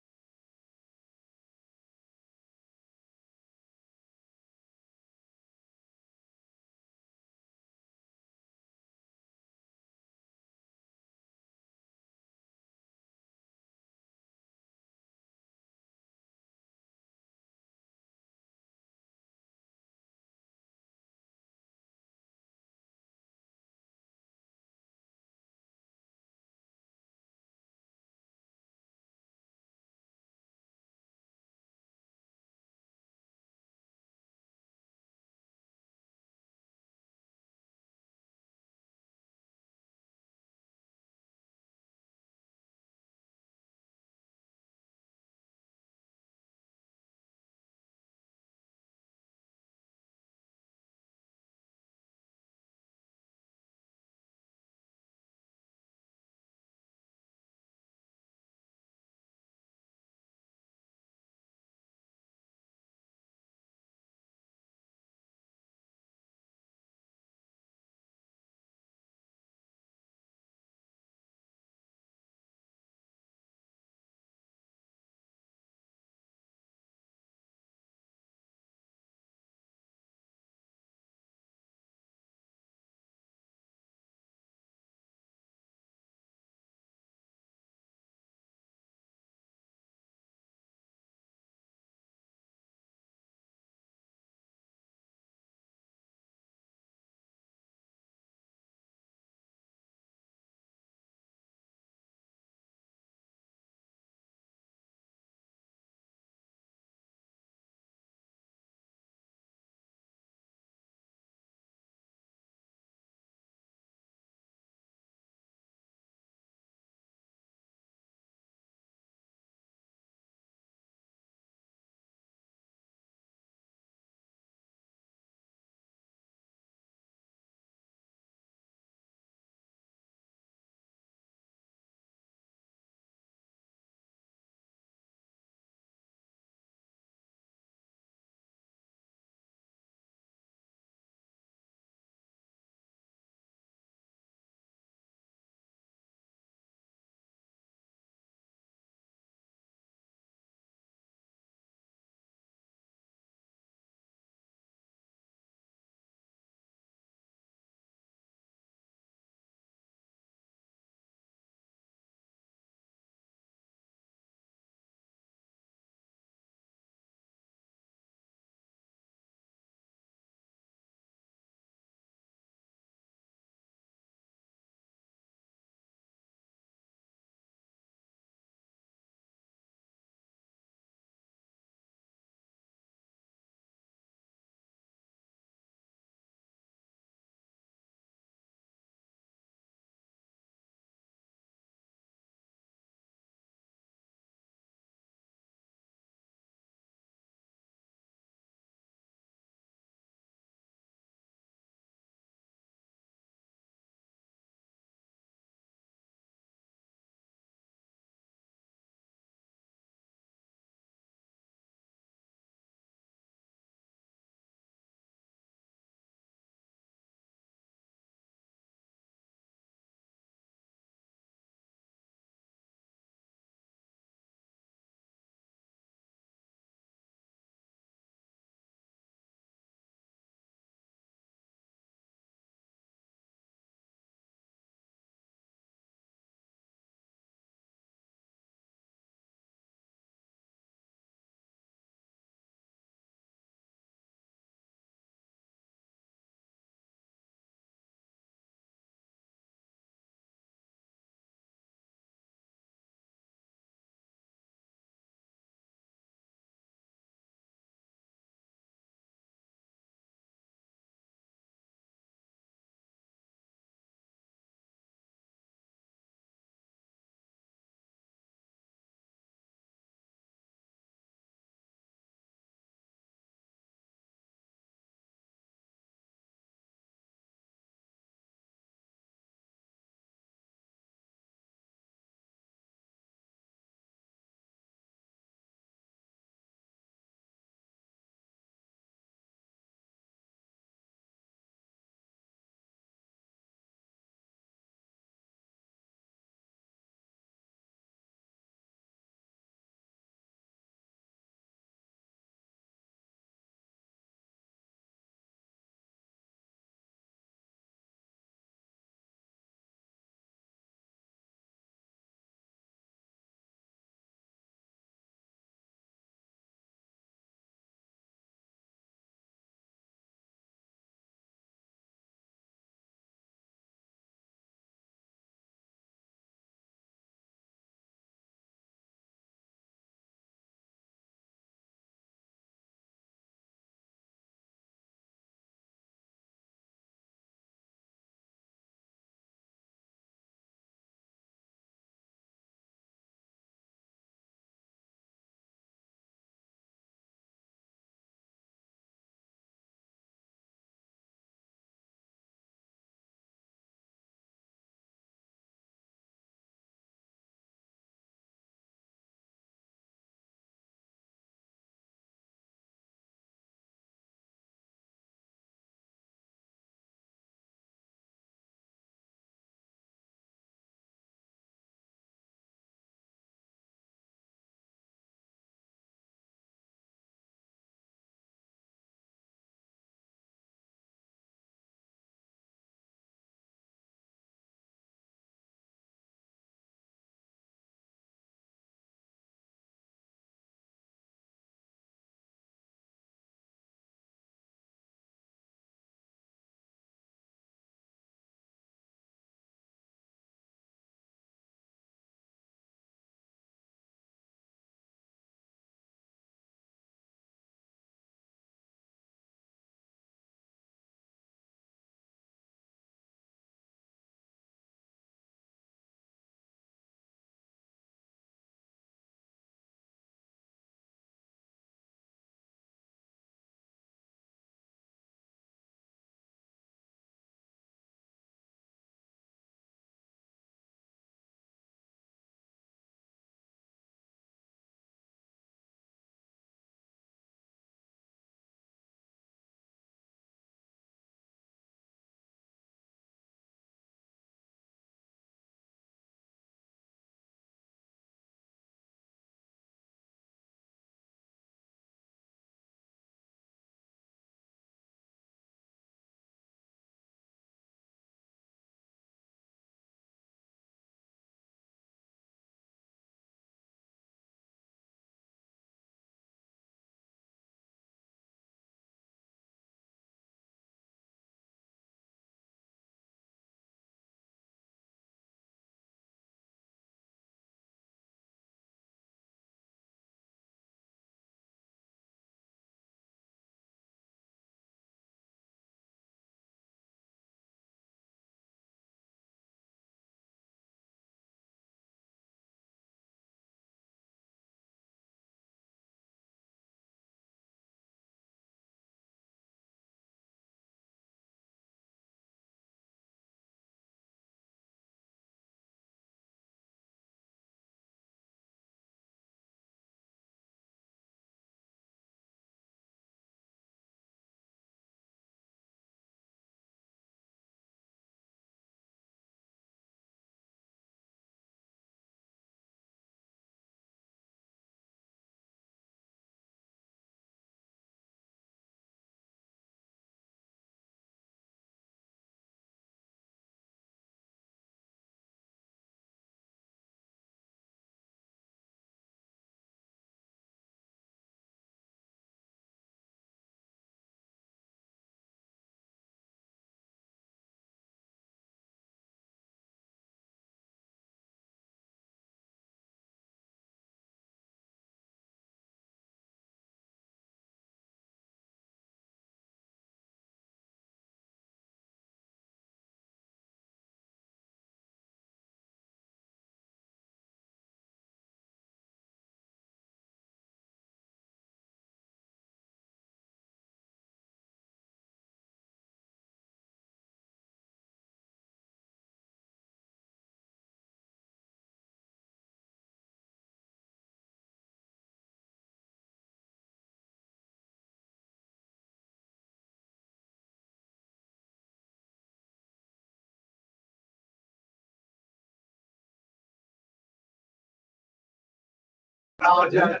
apologize.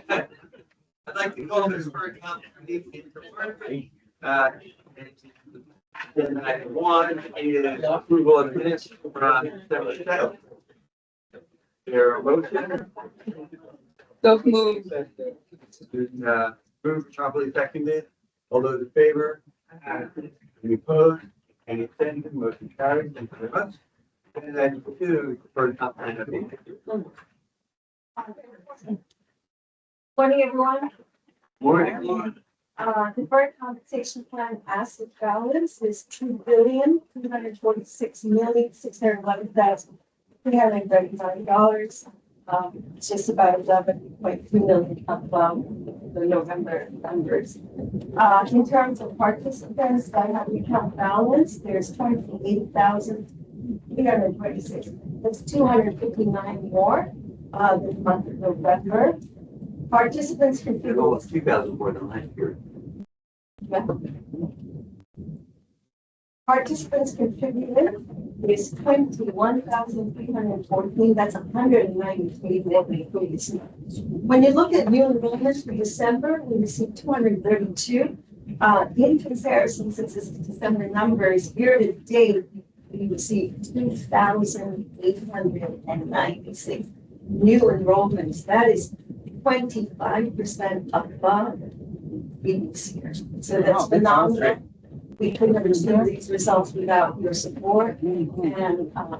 I'd like to call this for a comment. Then item one is approval of minutes from December 7th. There a motion? So moved. Been, moved properly seconded. All those in favor? Any opposed? Any abstentions? Motion carries. Thank you very much. And then two, for comment of Morning, everyone. morning. Deferred compensation plan asset balance is 2,246,611,339. It's just about 11.3 million above the November numbers. In terms of participants that have the account balance, there's 28,326. That's 259 more than the month of November. Participants contribute. Almost 2,000 more than last year. Participants contributed is 21,314. That's 193 more than the previous month. When you look at new enrollments for December, we received 232. In comparison, since it's December numbers, year to date, we received 2,896 new enrollments. That is 25% above previous year. So that's phenomenal. We couldn't have achieved these results without your support and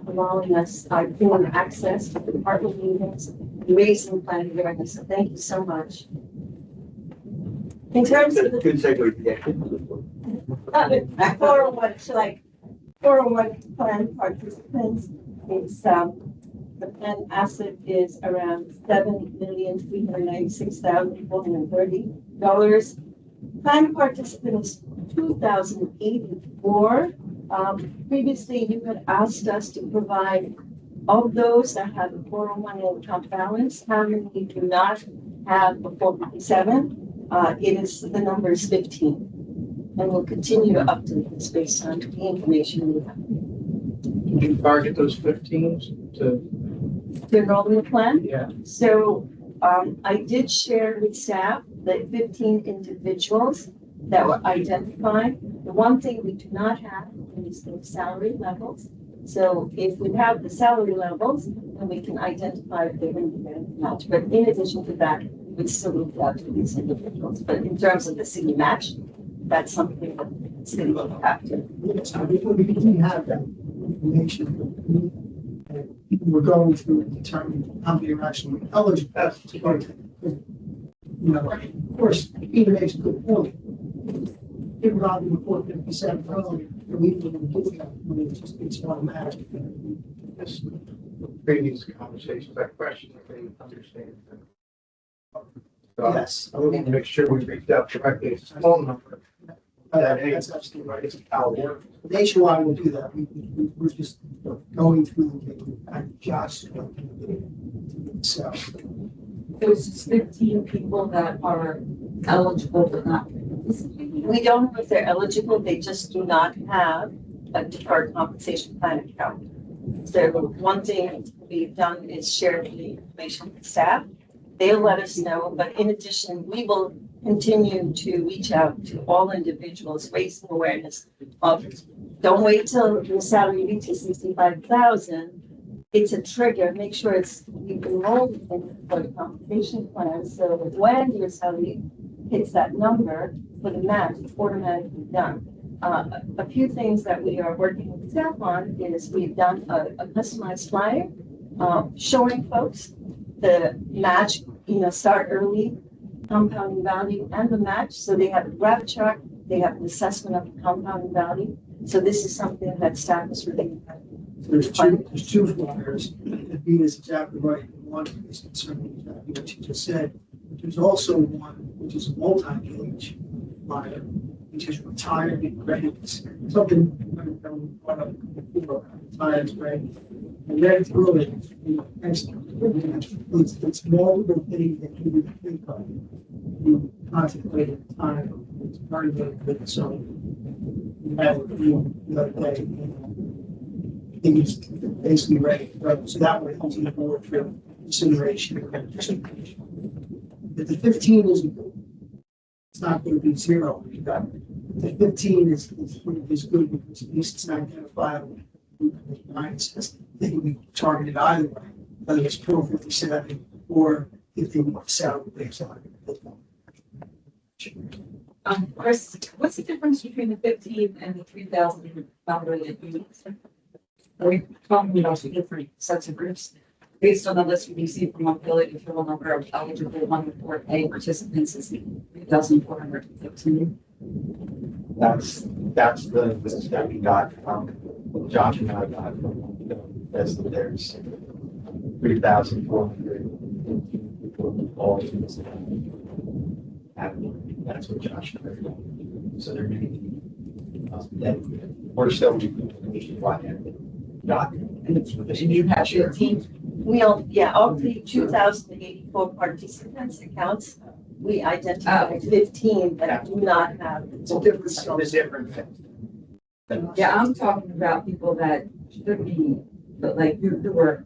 allowing us doing access to department meetings, raising plan awareness. So thank you so much. In terms of the Good segue to the 401, so like 401 plan participants, it's the plan asset is around $7,396,430. Plan participants 2,084. Previously, you had asked us to provide of those that have a 401 account balance, how many do not have a 457? The number is 15. And we'll continue to update this based on the information we have. Did you target those 15s to? To enroll in the plan? Yeah. So I did share with staff the 15 individuals that were identified. The one thing we do not have is the salary levels. So if we have the salary levels, then we can identify if they're going to get a match. But in addition to that, we still need to have to these individuals. But in terms of the city match, that's something that the city will have to. So we can have that information. We're going through and determining how many are actually eligible. That's You know, of course, Peter makes a good point. If we're out in the 457 earlier, we didn't do that. I mean, it's automatic. this previous conversations, that question, I think, understand. Yes. I want to make sure we reached out directly to his phone number. That's absolutely right. It's how it works. Nationwide will do that. We're just going through and just. So. There's 15 people that are eligible but not participating. We don't know if they're eligible, they just do not have a deferred compensation plan account. So one thing we've done is share the information with staff. They'll let us know, but in addition, we will continue to reach out to all individuals, raising awareness of, don't wait till your salary reaches 65,000. It's a trigger, make sure it's you enrolled in the compensation plan. So when your salary hits that number for the match, it's automatically done. A few things that we are working with staff on is we've done a customized flyer showing folks the match, start early, compounding value and the match. So they have a graph chart, they have an assessment of the compounding value. So this is something that staff is really. There's two flyers. And Beat is exactly right. One is concerning exactly what you just said. But there's also one which is a multi-page flyer, which is retirement readiness. Something brought up before, retirement readiness. I read through it. It's multiple things that you would think of. You contemplate at the time. It's very, very good. So we had a review the other day. He's basically ready, right? So that way, he's in the board for consideration of distribution. If the 15 is, it's not going to be zero. You got the 15 is good because at least it's not identifiable. Mine says they can be targeted either way, whether it's Pro 57 or if they want salary based on it. Chris, what's the difference between the 15 and the 3,000 number that you used? Are we talking about two different sets of groups? Based on the list we received from Mobility, the total number of eligible 104A participants is 3,415. That's the list that we got from Josh and I got from, as there's 3,400 all students. And that's what Josh and I got. So there may be, then we're still nationwide document. And you have 15? We all, yeah, of the 2,084 participants accounts, we identified 15 that do not have. It's a different thing. Yeah, I'm talking about people that should be, but like you were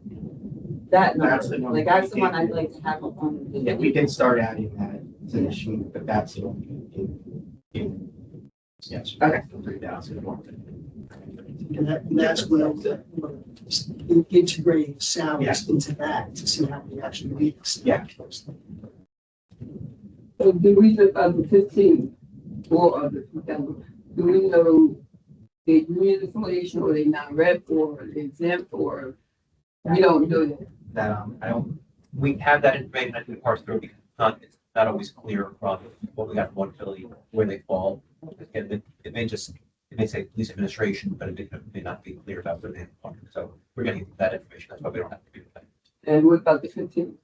that That's the number. number. Like that's the one I'd like to have on. Yeah, we can start adding that to the sheet, but that's the one yes. Okay. 3,000. And that's where integrating salaries into that to see how we actually meet. Yeah. So do we look at the 15 or of the 2,000? Do we know the union affiliation or they not rep or they exempt or we don't know that? That, I don't, we have that information, I think parse through, because it's not always clear from what we got from one affiliate, where they fall. Again, it may say police administration, but it may not be clear about where they fall. So we're getting that information, that's why we don't have to do that. And what about the 15?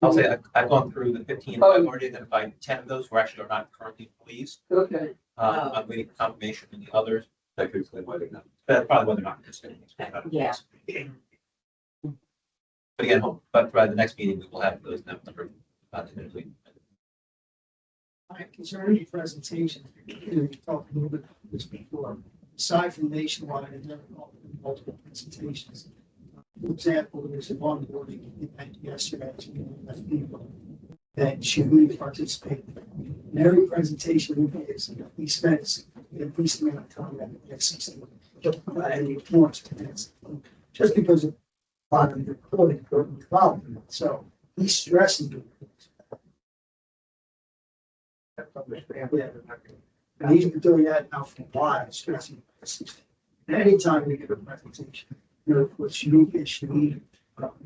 I'll say I've gone through the 15, Oh. I've already identified 10 of those who actually are not currently police. Okay. I'm waiting for confirmation from the others. That could explain why they're not. That's probably why they're not participating. Yeah. But again, but by the next meeting, we will have those numbers. Definitively. All right, concerning your presentation, we talked a little bit about this before. Aside from nationwide, I've never called it multiple presentations. For example, there was an onboarding event yesterday to people that should really participate. In every presentation we give, we spend a decent amount of time at the next 60 and reports. Just because of a lot of the reporting involved in it. So he's stressing it. And he's been doing that now for a while, stressing. And anytime we give a presentation, you know, with Shanika, Shanita,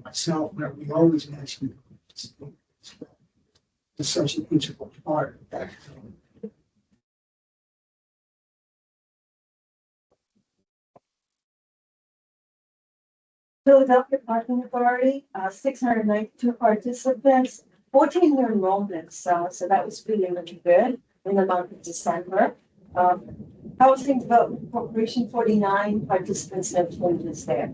myself, where we always mention it's such an integral part of that. Philadelphia Parking Authority, 692 participants, 14 new enrollments, so that was really good in the month of December. Housing Development Corporation, 49 participants and changes there.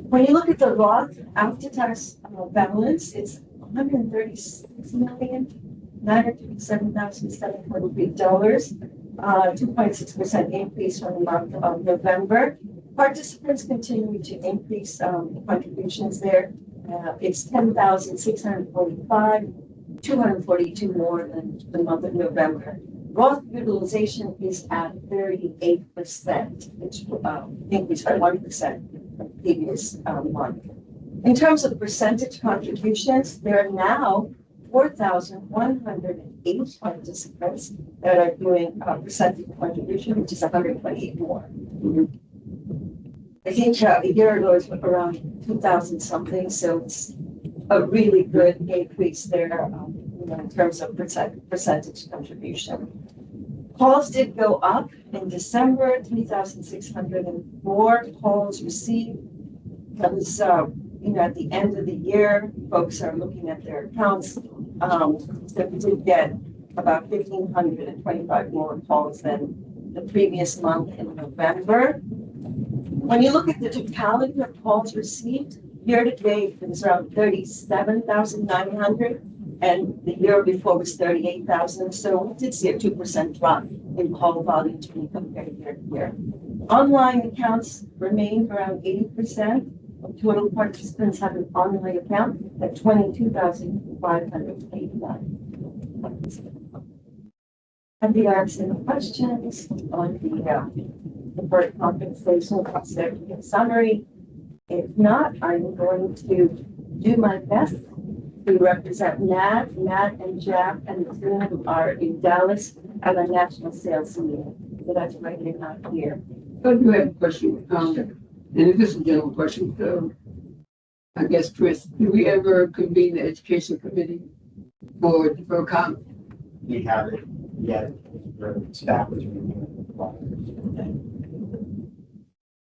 When you look at the Roth after-tax balance, it's $136,937,743, 2.6% increase from the month of November. Participants continue to increase contributions there. It's 10,645, 242 more than the month of November. Roth utilization is at 38%, which increased by 1% from the previous month. In terms of percentage contributions, there are now 4,108 participants that are doing percentage contribution, which is 128 more. I think a year ago it was around 2,000 something, so it's a really good increase there in terms of percentage contribution. Calls did go up in December, 3,604 calls received. That was, at the end of the year, folks are looking at their accounts. So we did get about 1,525 more calls than the previous month in November. When you look at the totality of calls received, year to date, it was around 37,900, and the year before was 38,000. So we did see a 2% drop in call volume when you compare year to year. Online accounts remained around 80%, of total participants have an online account at 22,589. Have you answered any questions on the deferred compensation executive summary? If not, I'm going to do my best to represent Matt and Jeff and the team who are in Dallas at a national sales meeting. So that's why they're not here. I do have a question, and this is a general question, so I guess, Chris, do we ever convene the education committee for deferred comp? We haven't yet, the staff is reviewing.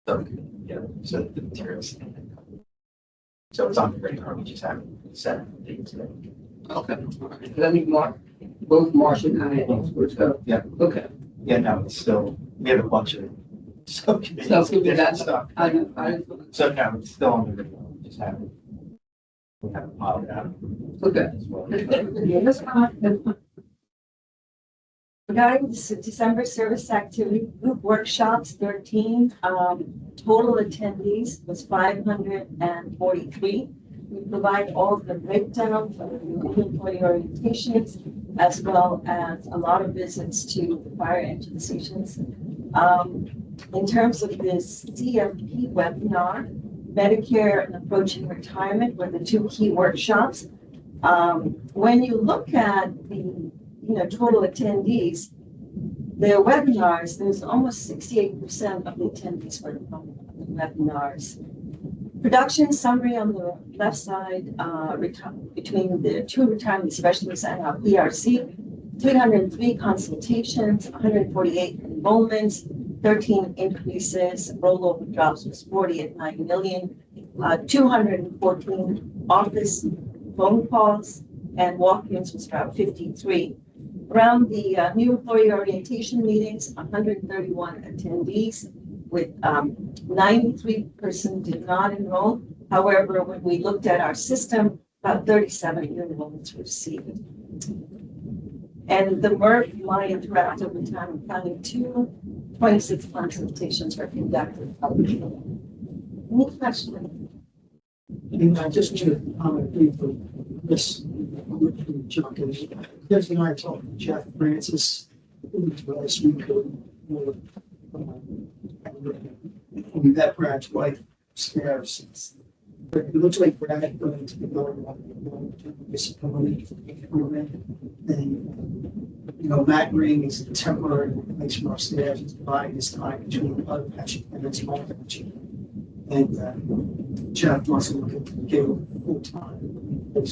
So, yeah, so the materials. So it's on the radar, we just haven't set dates yet. Okay. Let me mark, both Marcia and I, so. Yeah. Okay. Yeah, no, it's still, we have a bunch of subcommittees. So, and different that's, stuff. I, So no, it's still on the radar, we just haven't. We haven't piled it out. okay. As well. Yeah, that's fine, that's fine. Regarding the December service activity group workshops, 13, total attendees was 543. We provide all the breakdown for the employee orientations, as well as a lot of visits to the fire engine stations. In terms of this CFP webinar, Medicare and approaching retirement were the two key workshops. When you look at the total attendees, their webinars, there's almost 68% of the attendees were from the webinars. Production summary on the left side, between the two retirement specialists and our PRC, 303 consultations, 148 enrollments, 13 increases, rollover drops was 40 at 9 million, 214 office phone calls, and walk-ins was about 53. Around the new employee orientation meetings, 131 attendees, with 93% did not enroll. However, when we looked at our system, about 37 new enrollments were received. And the MERP, My Interactive Retirement Planning 2, 26 consultations were conducted. Any questions? And just to comment briefly, this Chuck and Chris and I talked to Jeff Francis last week. That Brad's wife upstairs. But it looks like Brad going to be going on disability improvement. And Matt Green is temporary information upstairs. He's dividing his time between other pension and his small pension. And Jeff wants to look at getting full time. At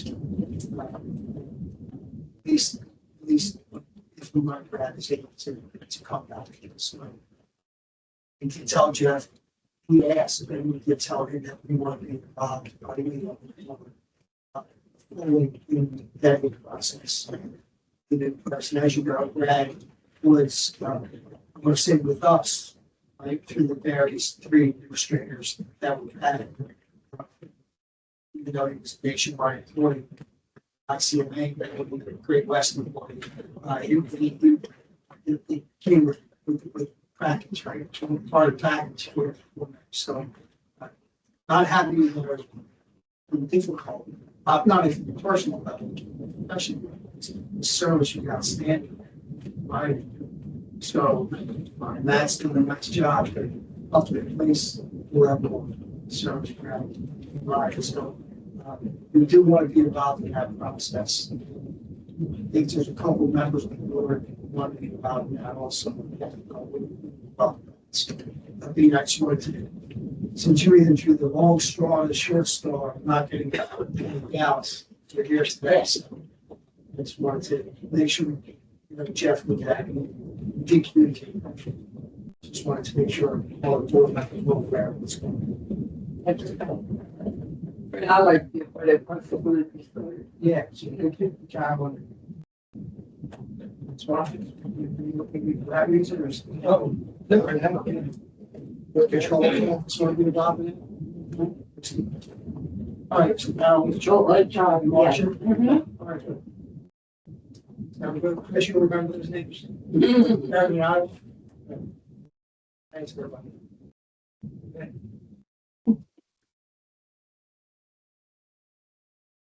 least if we want Brad is able to come back. So we can tell Jeff, we asked, and we can tell him that we want to be involved, fully in the vetting process. And in person, as you know, Brad was, I'm going to say with us, right, through the various 3 administrators that we've had. Even though he was nationwide employee, ICMA, but Great Western employee, he came with package, right? Part of the package for so not happy with the difficult, not a personal level, especially the service you got outstanding, right? So Matt's doing a nice job to help replace level service ground, right? So we do want to be involved in that process. I think there's a couple of members of the board who want to be involved in that also. Well, that'd be nice one to, since you either drew the long straw or the short straw, not getting Dallas, you're here today. So I just wanted to make sure, Jeff would have deep communication. Just wanted to make sure all the board members were aware of what's going on. And I like the for that possibility story. Yeah, so you did a good job on it. That's why. You looking for that reason or? Oh, no, I haven't. What control, sort of involved in it? All right, so now, Joe, right, John, Marcia? All right. Now, I should remember his names. Thanks, everybody.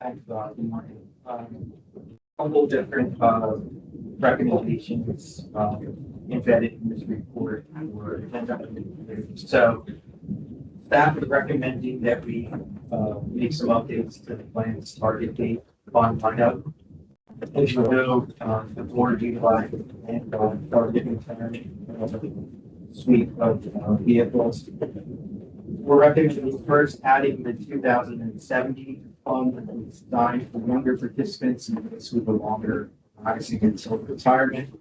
Good morning. Couple different, recommendations, embedded in this report for agenda items. So staff is recommending that we, make some updates to the plan's target date on lineup. As you know, the board utilized and, target return suite of vehicles. We're recommending first adding the 2070 fund that was designed for younger participants and those with a longer rising until retirement.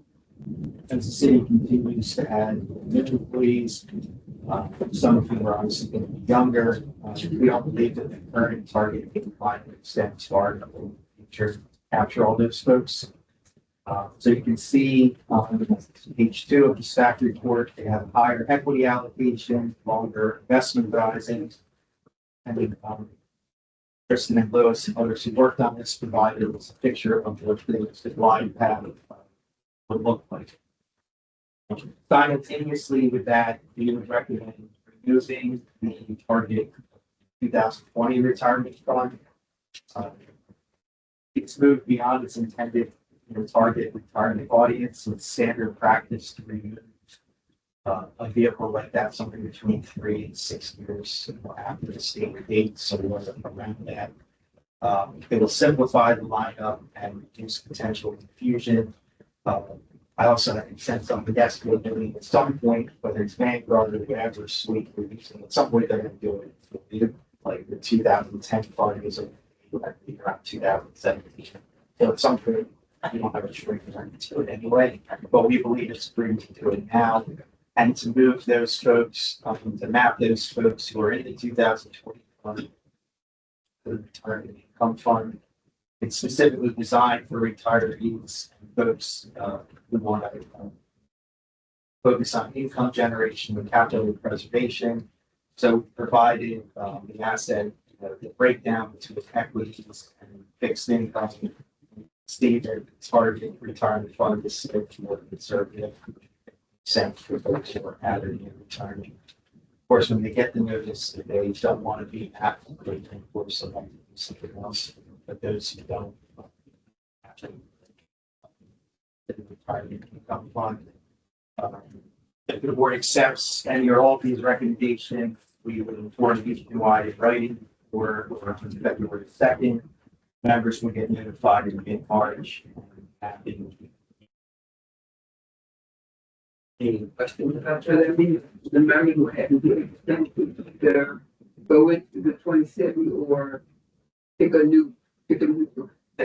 As the city continues to add new employees, some of whom are obviously going to be younger, we don't believe that the current target line extends far enough in the future to capture all those folks. So you can see on page 2 of the staff report, they have higher equity allocation, longer investment horizons. And Kristen and Lewis and others who worked on this provided us a picture of what the glide path would look like. Simultaneously with that, we would recommend removing the target 2020 retirement fund. It's moved beyond its intended target retirement audience. It's standard practice to remove a vehicle like that something between 3 and 6 years after the stated date. So we're around that. It will simplify the lineup and reduce potential confusion. I also have sense on the desk will doing at some point, whether it's Vanguard or whatever suite we're using, at some point they're going to do it. Like the 2010 fund is around 2017. So at some point, you don't have a choice to do it anyway, but we believe it's prudent to do it now. And to move those folks, to map those folks who are in the 2020 fund, the retirement income fund. It's specifically designed for retirees and folks who want to focus on income generation with capital preservation. So provided the asset, the breakdown between equities and fixed income, stated target retirement fund is more conservative, sent for folks who are added in retirement. Of course, when they get the notice, they don't want to be actively for someone to do something else. But those who don't actually the retirement income fund. If the board accepts any or all of these recommendations, we would inform each why in writing or February 2nd. Members will get notified in March. Any questions about that? I mean, the members will have to either go into the 27 or pick a new. They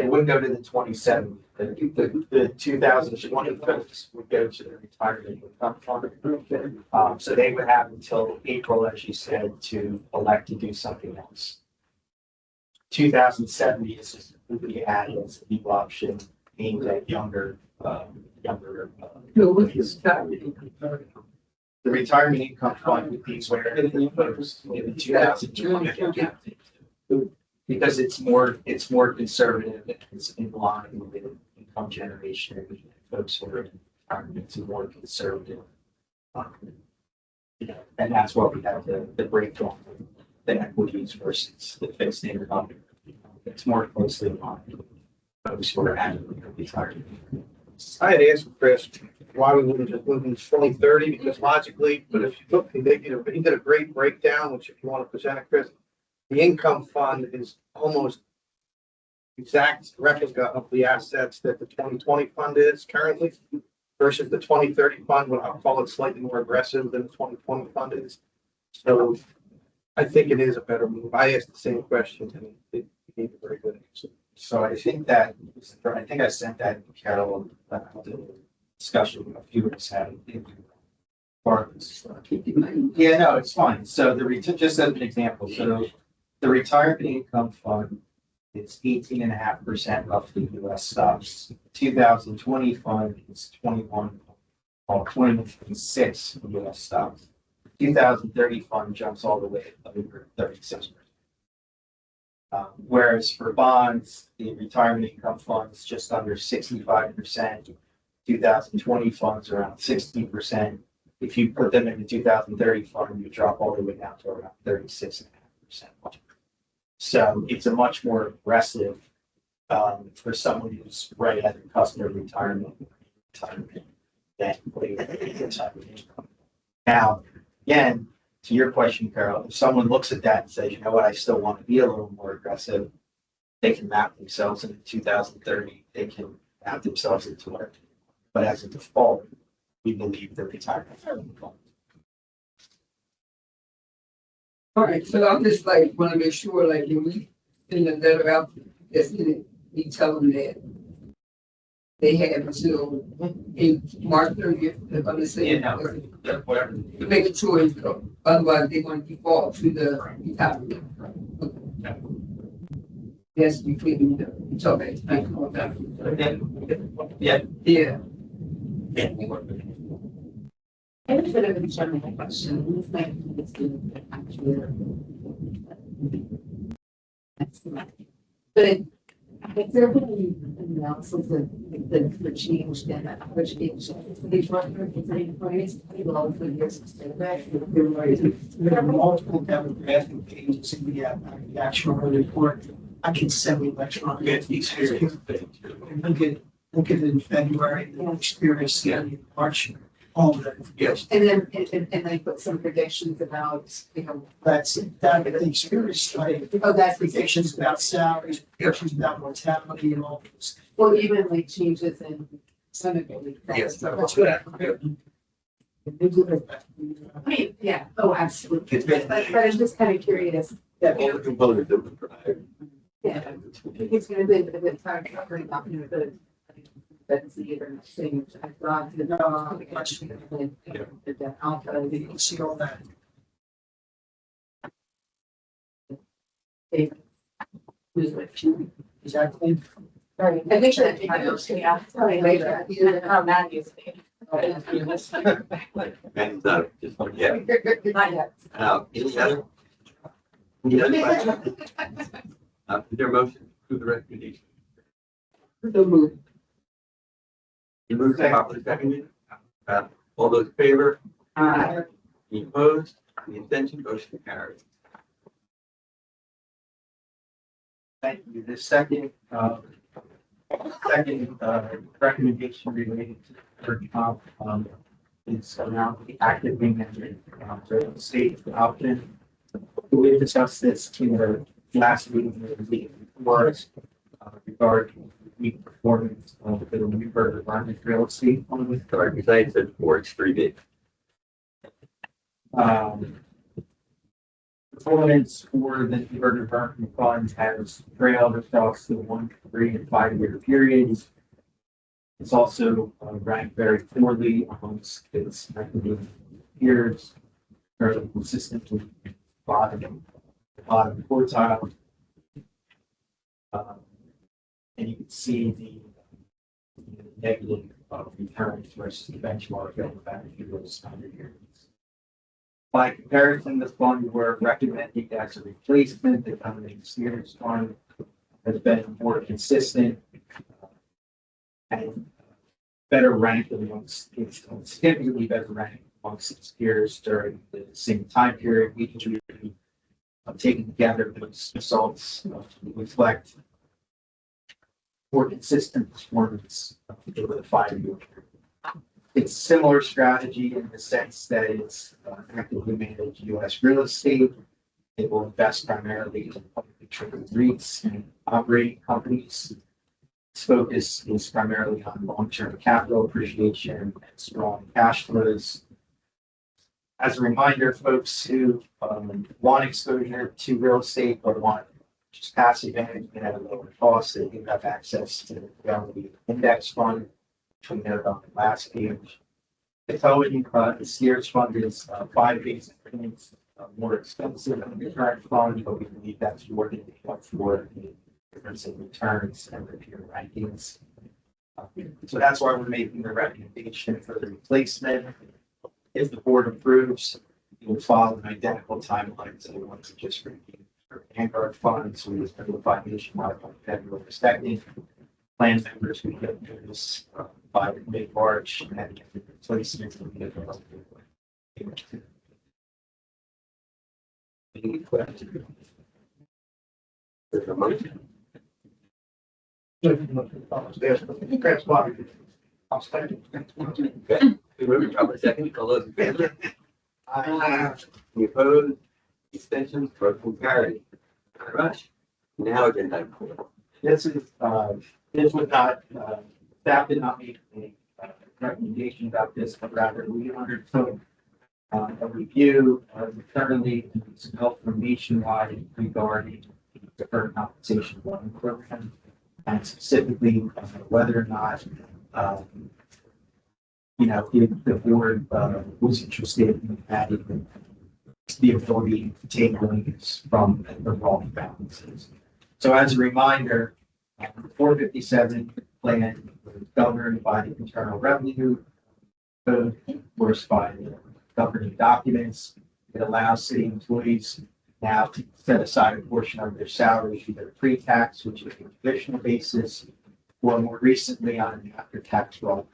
wouldn't go to the 27th. The 2020 folks would go to the retirement income fund. So they would have until April, as you said, to elect to do something else. 2070 is just completely added as a new option aimed at younger. No, what's the target income? The retirement income fund would be where the folks in the 2020. Because it's more conservative, it's in line with income generation, folks who are in retirement to more conservative. And that's what we have the breakdown, the equities versus the fixed income. It's more closely aligned with folks who are actively retired. I had asked Chris why we wouldn't just move in 2030, because logically, but if you look, he did a great breakdown, which if you want to present it, Chris, the income fund is almost exact replica of the assets that the 2020 fund is currently versus the 2030 fund, what I'll call it slightly more aggressive than the 2020 fund is. So I think it is a better move. I asked the same question and it gave a very good answer. So I think I sent that to Carol, the discussion a few of us had. Yeah, no, it's fine. So just as an example, so the retirement income fund is 18.5% roughly US stocks. 2020 fund is 21.6 US stocks. 2030 fund jumps all the way over 36%. Whereas for bonds, the retirement income fund is just under 65%. 2020 funds around 60%. If you put them in the 2030 fund, you drop all the way down to around 36.5%. So it's a much more aggressive, for someone who's right at the cusp of retirement than putting a type of income. Now, again, to your question, Carol, if someone looks at that and says, you know what, I still want to be a little more aggressive, they can map themselves into 2030, they can map themselves into it. But as a default, we believe the retirement fund. All right, so I'm just like, wanna make sure, like, when we send a letter out, that's in it, we tell them that they have until in March 30th, if I'm saying, Whatever. to make a choice, otherwise they're gonna default to the retirement. Yes, we couldn't, it's okay. Yeah. Yeah. I have a bit of a general question. This might be the actual. But has there been any analysis of the change in the average age of these workers, is any employees, below the years of survey? There are multiple demographic changes in the actual report. I can send you electronic. Look at it in February, the experience in March, all of that. Yes. And then they put some predictions about, That's the experience study. oh, that's the Predictions about salaries, predictions about mortality and all this. well, even like changes in Senegal. Yes. That's what I mean, yeah, oh, absolutely. But I'm just kind of curious. All the components that we provide. Yeah, it's gonna be a bit hard to bring up, but that's the other thing. I thought that. Alpha, You can see all that. Exactly. Right, I think that, yeah, probably later. Matt used to. And, just, yeah. Not yet. Any other? Any other questions? Is there a motion to approve the recommendation? So moved. You move to properly seconded. All those in favor? Any opposed? Any abstention? Motion carries. Thank you. The second recommendation related to the third comp, is around the active management, for the state option. We discussed this in the last meeting, regarding the performance of the Newburgh environment real estate fund. Sorry, besides the board's 3 big. Performance for the Newburgh environment fund has trailed across the 1, 3, and 5 year periods. It's also ranked very poorly amongst its academic peers, fairly consistently bottom quartile. And you can see the negative returns versus the benchmark over back through those 100 years. By comparison, the fund we're recommending as a replacement, the Economic Steers Fund has been more consistent and better ranked amongst its significantly better ranked amongst its peers during the same time period. We can really taken together those results reflect more consistent performance over the 5 year period. It's a similar strategy in the sense that it's actively managed U.S. real estate. It will invest primarily in publicly traded REITs and operating companies. Its focus is primarily on long-term capital appreciation and strong cash flows. As a reminder, folks who want exposure to real estate or want just passive management at a lower cost, they do have access to the Fidelity Index Fund, which we noted on the last page. The Steers Fund is 5 basis points more expensive than the current fund, but we believe that's more than enough for the difference in returns and the peer rankings. So that's why we're making the recommendation for the replacement. If the board approves, it will follow an identical timeline to the ones that just reviewed for Vanguard funds. We just notified nationwide on February 2nd. Plan members will get notice by mid-March and then the replacement will be available. Any questions? There's a motion. There's Chris Bobby. I'll second. Okay, we move properly second. All those in favor? Any opposed? Extensions, motion carried. Very much. Now agenda item 4. This is, this was not, staff did not make a recommendation about this, but rather we undertook a review internally and some help from Nationwide regarding the deferred compensation loan program, and specifically whether or not, if the board was interested in adding the ability to take monies from the raw balances. So as a reminder, the 457 plan was governed by the Internal Revenue Code, of course, by the governing documents. It allows city employees now to set aside a portion of their salary, either pre-tax, which is a traditional basis, or more recently on an after-tax roll.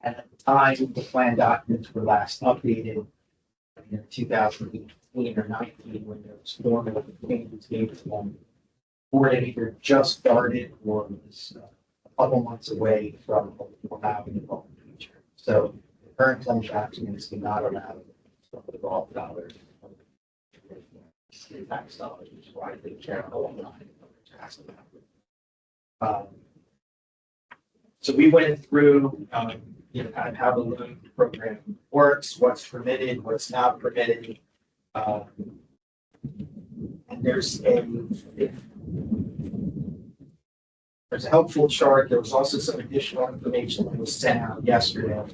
And at the time, the plan documents were last updated in 2018 or 19, when there was formal changes made to them. Board had either just started or was a couple months away from allowing it all in the future. So the current plan documents do not allow the raw dollars, tax dollars, which is why they care a lot about. So we went through, kind of how the loan program works, what's permitted, what's not permitted. And there's a helpful chart. There was also some additional information that was sent out yesterday.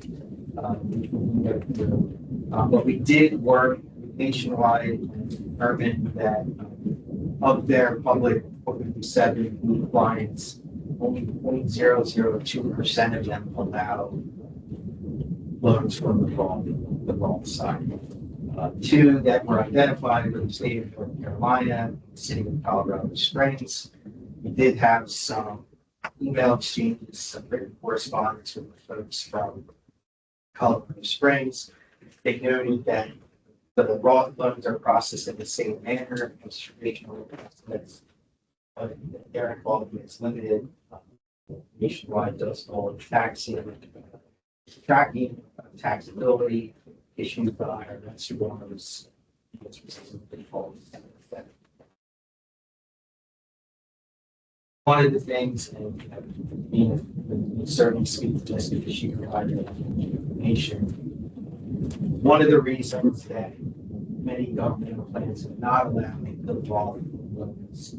But we did work Nationwide and determined that of their public 457 clients, only 0.002% of them allow loans from the wrong side. Two that were identified were the state of North Carolina, the city of Colorado Springs. We did have some email exchanges, some written correspondence with the folks from Colorado Springs. They noted that the raw loans are processed in the same manner as traditional investments. Their involvement is limited. Nationwide does all of taxing, tracking, taxability issued by our restaurants. One of the things, and we certainly speak to this issue regarding information. One of the reasons that many governmental plans are not allowing the raw loans,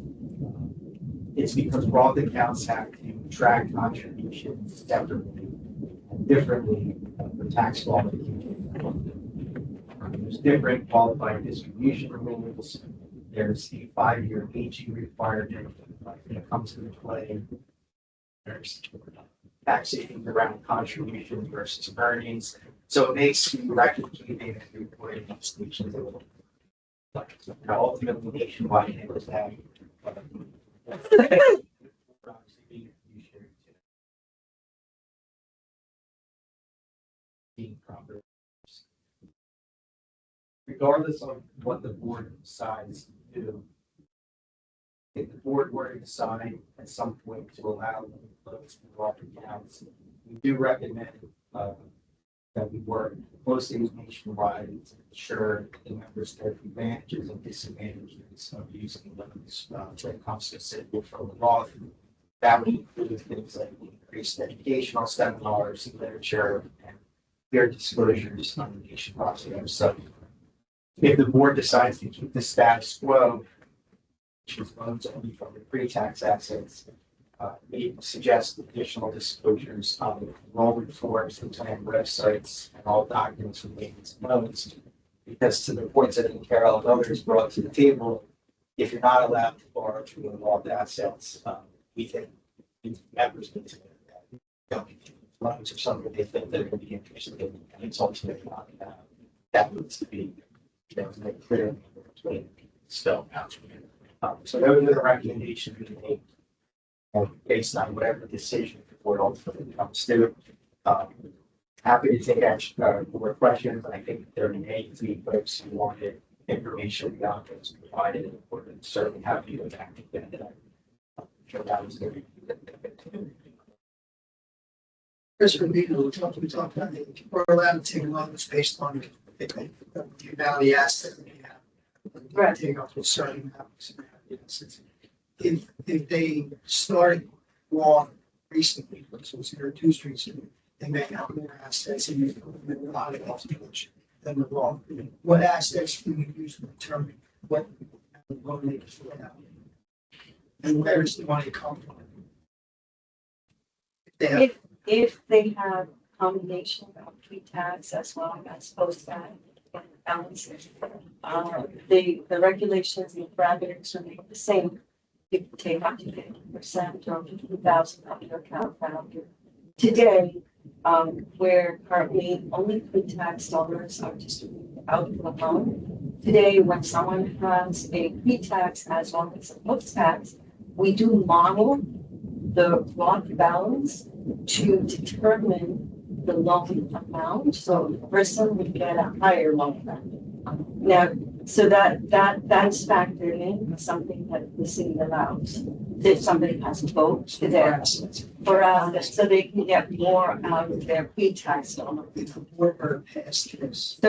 it's because raw accounts have to track contributions separately and differently for tax law. There's different qualified distribution rules. There's the 5-year aging requirement that comes into play. There's taxation around contributions versus earnings. So it makes record-keeping and reporting distinctions a little. Ultimately, Nationwide handles that. Being proper. Regardless of what the board decides to do, if the board were to decide at some point to allow loans to raw accounts, we do recommend that we work closely with Nationwide to ensure the members know the advantages and disadvantages of using loans when it comes to simple from the law. That would include things like increased educational seminars, literature, and fair disclosures on the nation process. So if the board decides to keep the status quo, which is loans only from the pre-tax assets, we suggest additional disclosures on enrollment forms and plan websites and all documents related to loans. Because to the points that Carol and others brought to the table, if you're not allowed to borrow through involved assets, we think members need to know that loans are something they think they're going to be interested in, and it's ultimately not that needs to be made clear between spelled out. So those are the recommendations we make. Based on whatever decision the board ultimately comes to. Happy to take more questions. I think there may be folks who wanted information beyond what's provided in the report, and certainly happy to act again. That was the. Chris, we talked about it. We're allowed to take loans based on the amount of the asset that we have. Right. Take up to certain amounts. If they started Roth recently, so it's here 2 streets, they may have more assets in a lot of village than the Roth. What assets do you use to determine what loan they can have? And where does the money come from? If they have If they have a combination of pre-tax as well as post-tax balances, the regulations and parameters remain the same. You can take up to 50% or 50,000 of your account value. Today, where currently only pre-tax dollars are distributed out of the loan. Today, when someone has a pre-tax as well as a post-tax, we do model the Roth balance to determine the loan amount, so the person would get a higher loan amount. Now, so that's factored in, something that the city allows. If somebody has a boat today, for us, so they can get more out of their pre-tax loan. We're past this.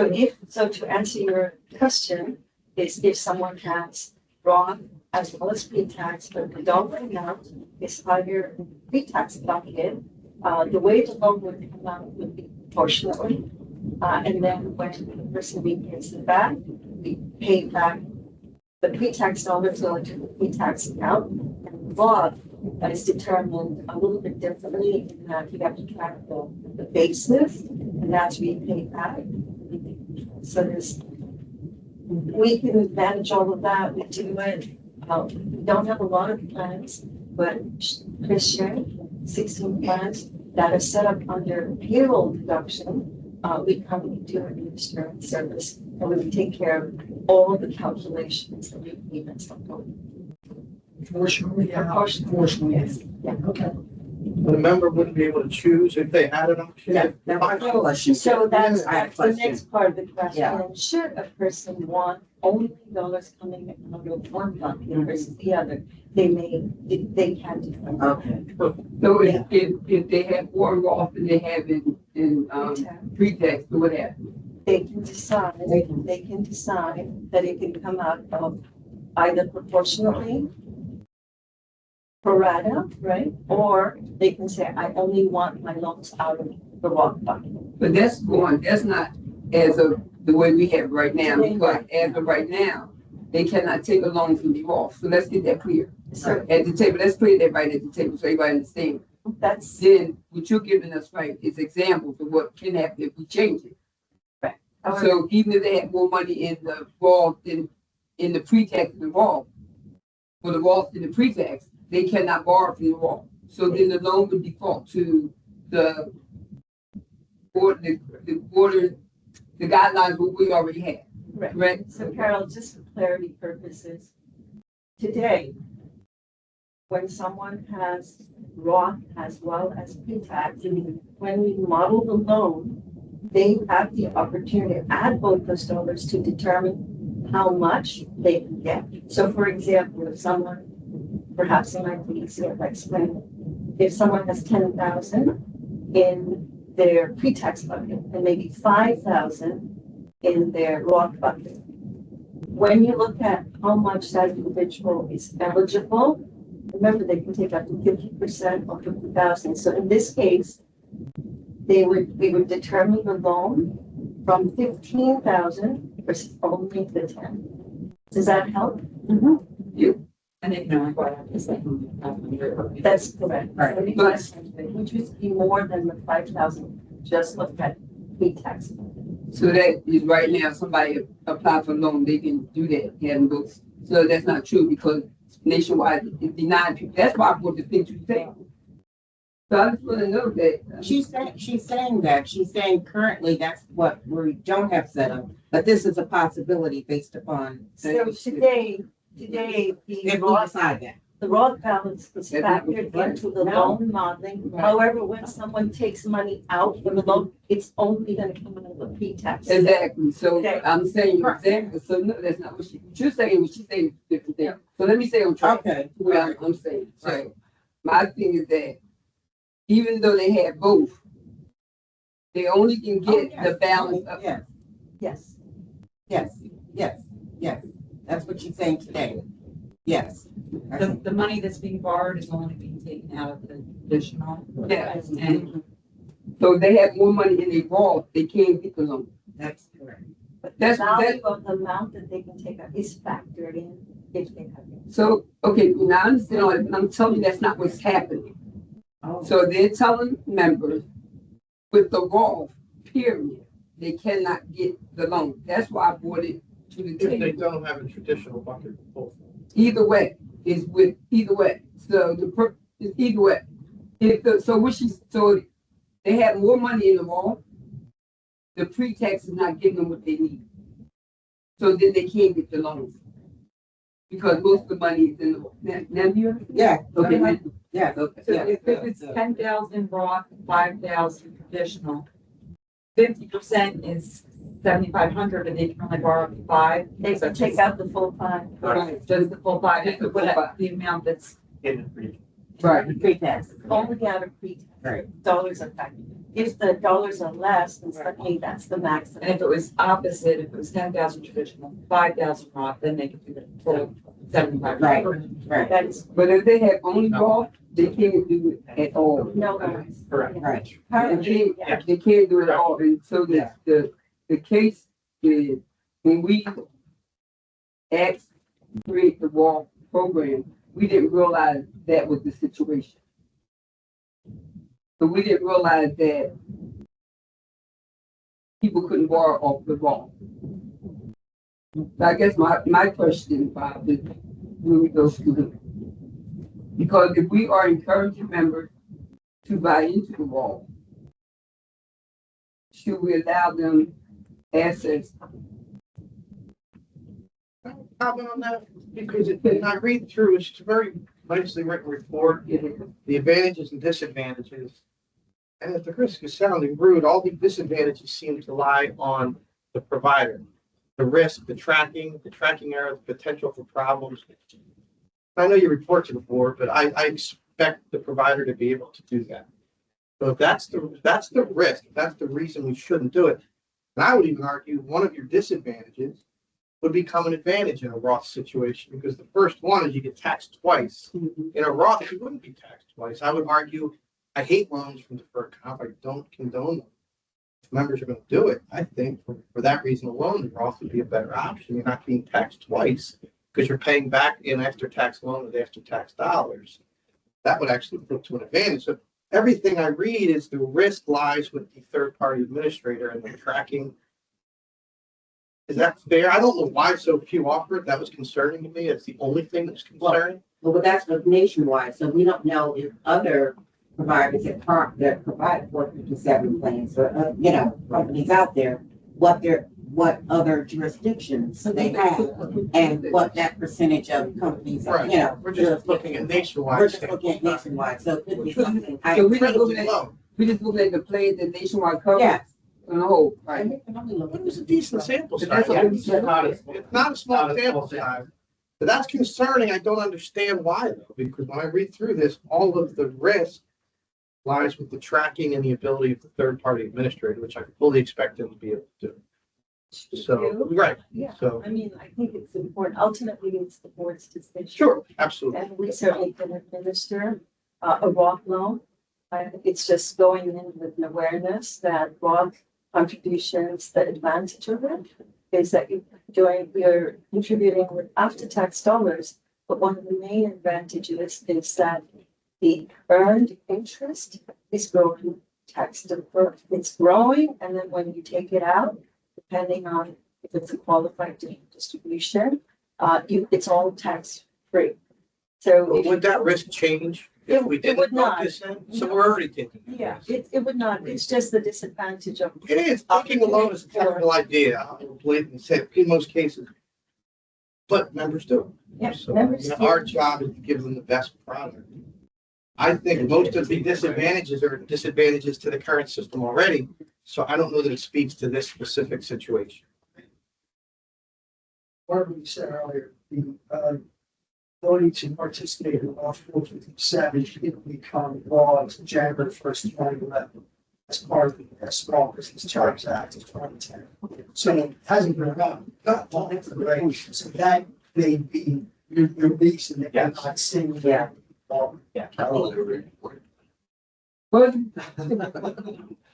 So to answer your question, is if someone has Roth as well as pre-tax, but the dollar amount is higher pre-tax bucket, the way the loan would come out would be proportionately. And then when the person repays it back, we pay back the pre-tax dollars going to the pre-tax account. And Roth is determined a little bit differently in that you have to track the basis, and that's repaid back. So we can manage all of that. We do it. We don't have a lot of plans, but Chris shared 16 plans that are set up under payroll deduction. We currently do an administrative service, and we take care of all the calculations and repayments of them. Unfortunately, yes. Yeah. Okay. The member wouldn't be able to choose if they had an option. Yeah, that was my question. So that's I have a the question. next part of the question. Yeah. Should a person want only dollars coming out of one bucket versus the other, they can do that. Okay. So if they have one Roth and they have in pre-tax or whatever, They can decide that it can come out of either proportionally, pro rata, right? Or they can say, I only want my loans out of the Roth bucket. but that's not as of the way we have right now, because as of right now, they cannot take a loan from the Roth. So let's get that clear. So At the table, let's clear that right at the table so everybody understands. that's, Then what you're giving us, right, is examples of what can happen if we change it. So even if they have more money in the Roth than in the pre-tax involved, for the Roth and the pre-tax, they cannot borrow from the Roth. So then the loan would default to the guidelines what we already have, right. correct? So Carol, just for clarity purposes, today, when someone has Roth as well as pre-tax, when we model the loan, they have the opportunity to add both those dollars to determine how much they can get. So for example, if someone, perhaps it might be easier if I explain, if someone has 10,000 in their pre-tax bucket and maybe 5,000 in their Roth bucket, when you look at how much that individual is eligible, remember they can take up to 50% of 50,000. So in this case, we would determine the loan from 15,000 versus only the 10. Does that help? I didn't know what I was saying. That's correct. Right. Which would be more than the 5,000, just look at pre-tax. So that is right now, somebody apply for a loan, they can do that, have books. So that's not true because nationwide it's denied people. That's why I brought the thing to say. So I just want to know that. She's saying that. She's saying currently that's what we don't have set up, but this is a possibility based upon. So today, the If we Roth, decide that. The raw balance is That's not what factored you're into the No. loan modeling. Right. However, when someone takes money out from the loan, it's only gonna come out of the pre-tax. Exactly, so Okay. I'm saying exactly, so no, that's not what you're saying, what she's saying is different thing. So let me say on track, Okay. what I'm saying, Right. so my thing is that even though they had both, they only can get Oh, the yes. balance of, Yes, Yes. yes. That's what she's saying today. Yes. The money that's being borrowed is only being taken out of the additional. yes. And So they have more money in their vault, they can't get the loan. That's correct. But the That's- value of the amount that they can take out is factored in if they have it. So, okay, now I understand all that, but I'm telling you that's not what's happening. Oh. So they're telling members with the vault, period, they cannot get the loan. That's why I brought it to the If they table. don't have a traditional bucket to pull from. Either way, is with either way. So it's either way. So they have more money in the vault. The pre-tax is not giving them what they need. So then they can't get the loans. Because most of the money is in the vault. Now do you understand? Yeah. Okay. Uh-huh. Yes. Okay. so if it's 10,000 Roth, 5,000 traditional, 50% is 7,500, and they can only borrow up to 5. They can take out the full five. Right. Just the full 5, Just the but full 5. the amount that's In the pre. Right. Pre-tax, only out of pre-tax. Right. Dollars are factored. If the dollars are less, then certainly that's the maximum. And if it was opposite, if it was 10,000 traditional, 5,000 Roth, then they could do the full 7,500. Right. That is, But if they have only vault, they can't do it at all. no, guys. Correct. Right. They Currently, can't, they can't do it at all. And so the case is when we asked to create the wall program, we didn't realize that was the situation. So we didn't realize that people couldn't borrow off the wall. So I guess my question, Bob, is when we go through it. Because if we are encouraging members to buy into the wall, should we allow them access? Comment on that, because when I read through, it's a very nicely written report, the advantages and disadvantages. And at the risk of sounding rude, all the disadvantages seem to lie on the provider. The risk, the tracking error, the potential for problems. I know you report to the board, but I expect the provider to be able to do that. So if that's the risk, that's the reason we shouldn't do it. And I would even argue one of your disadvantages would become an advantage in a Roth situation, because the first one is you get taxed twice. In a Roth, you wouldn't be taxed twice. I would argue, I hate loans from deferred comp. I don't condone them. If members are going to do it, I think for that reason alone, the Roth would be a better option. You're not being taxed twice because you're paying back in after-tax loan with after-tax dollars. That would actually flip to an advantage. So everything I read is the risk lies with the third-party administrator and the tracking. Is that fair? I don't know why so few offer it. That was concerning to me. It's the only thing that's concerning. Well, that's with Nationwide, so we don't know if other providers that provide 457 plans or, companies out there, what other jurisdictions they have and what that percentage of companies, Right. We're just looking at Nationwide. We're just looking at Nationwide, so it could be something. So we just looking Relatively at, low. we just looking at the plans that Nationwide covers Yes. on the whole, right? It was a decent sample But size. that's what we It's said. not a small sample size. But that's concerning. I don't understand why though, because when I read through this, all of the risk lies with the tracking and the ability of the third-party administrator, which I fully expect them to be able to do. So, right, Yeah, so, I mean, I think it's important. Ultimately, it's the board's decision. sure, absolutely. And we certainly can administer a Roth loan. It's just going in with an awareness that Roth contributions, the advantage of it is that you're contributing with after-tax dollars. But one of the main advantages is that the earned interest is growing tax deferred. It's growing, and then when you take it out, depending on if it's a qualified distribution, it's all tax free. So But if would that risk change if we It didn't would vote not. this in? So we're already taking. that yeah, risk. it would not. It's just the disadvantage of. It is. Taking a loan is a terrible idea. I will blatantly say it in most cases. but members do. Yeah, So, members you know, do. our job is to give them the best product. I think most of the disadvantages are disadvantages to the current system already, so I don't know that it speaks to this specific situation. Whatever you said earlier, the, ability to participate in law 457 should become law as January 1st, 2011. As part of the Small Business Jobs Act of 2010. So it hasn't been around, not long for the regulation, so that may be your reason that you're not seeing. Yeah. Yeah. But,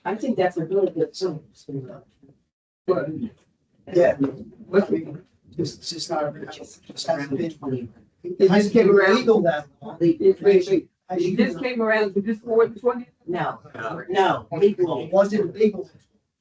I think that's a really good thing. but, Yeah, but just not, just hasn't been. it just came around. Legal that long. As you It just came around to this board, 20. No, no, legally, It wasn't legal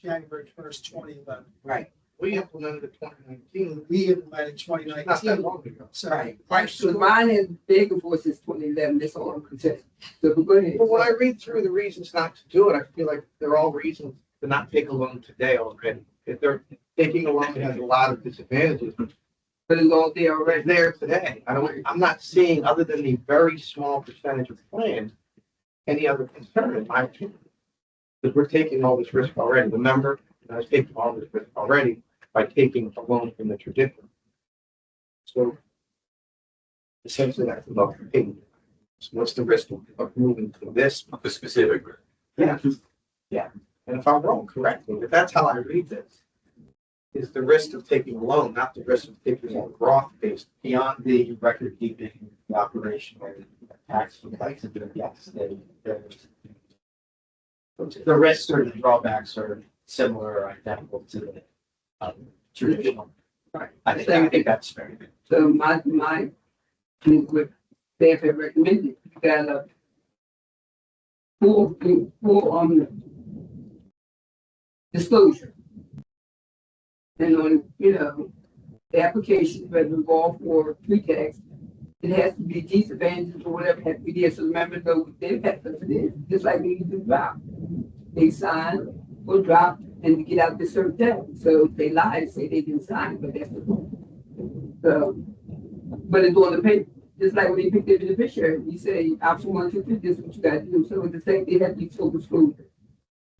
January 1st, 2011. right, We implemented it 2019, We implemented not that 2019. long ago. So, Right, so mine has been before since 2011, that's all I'm concerned. So go ahead. But when I read through the reasons not to do it, I feel like they're all reasons to not take a loan today already. If they're taking a loan, it has a lot of disadvantages, But it's all there but already. it's there today. I'm not seeing, other than the very small percentage of plans, any other concern in my opinion. Because we're taking all this risk already. The member is taking all this risk already by taking a loan from the traditional. So essentially that's about paying. So what's the risk of moving to this? The specific. Yeah. Yeah. And if I'm wrong, correct me. But that's how I read this. Is the risk of taking a loan, not the risk of taking a Roth based. Beyond the record keeping, the operational tax complexity, yes, there's. The risks or the drawbacks are similar or identical to the traditional. Right. I think that's fair. So my, what staff had recommended, you got a full disclosure. And on, the application, whether involved for pre-tax, it has to be disadvantages or whatever has to be there, so remember though, the impact of it is, just like when you do drop. They sign or drop and you get out this certain day, so if they lie, say they didn't sign, but that's the point. So, but it's on the paper, just like when you pick the beneficiary, you say, option 1, 2, 3, this is what you gotta do, so the same, they have to be full disclosure.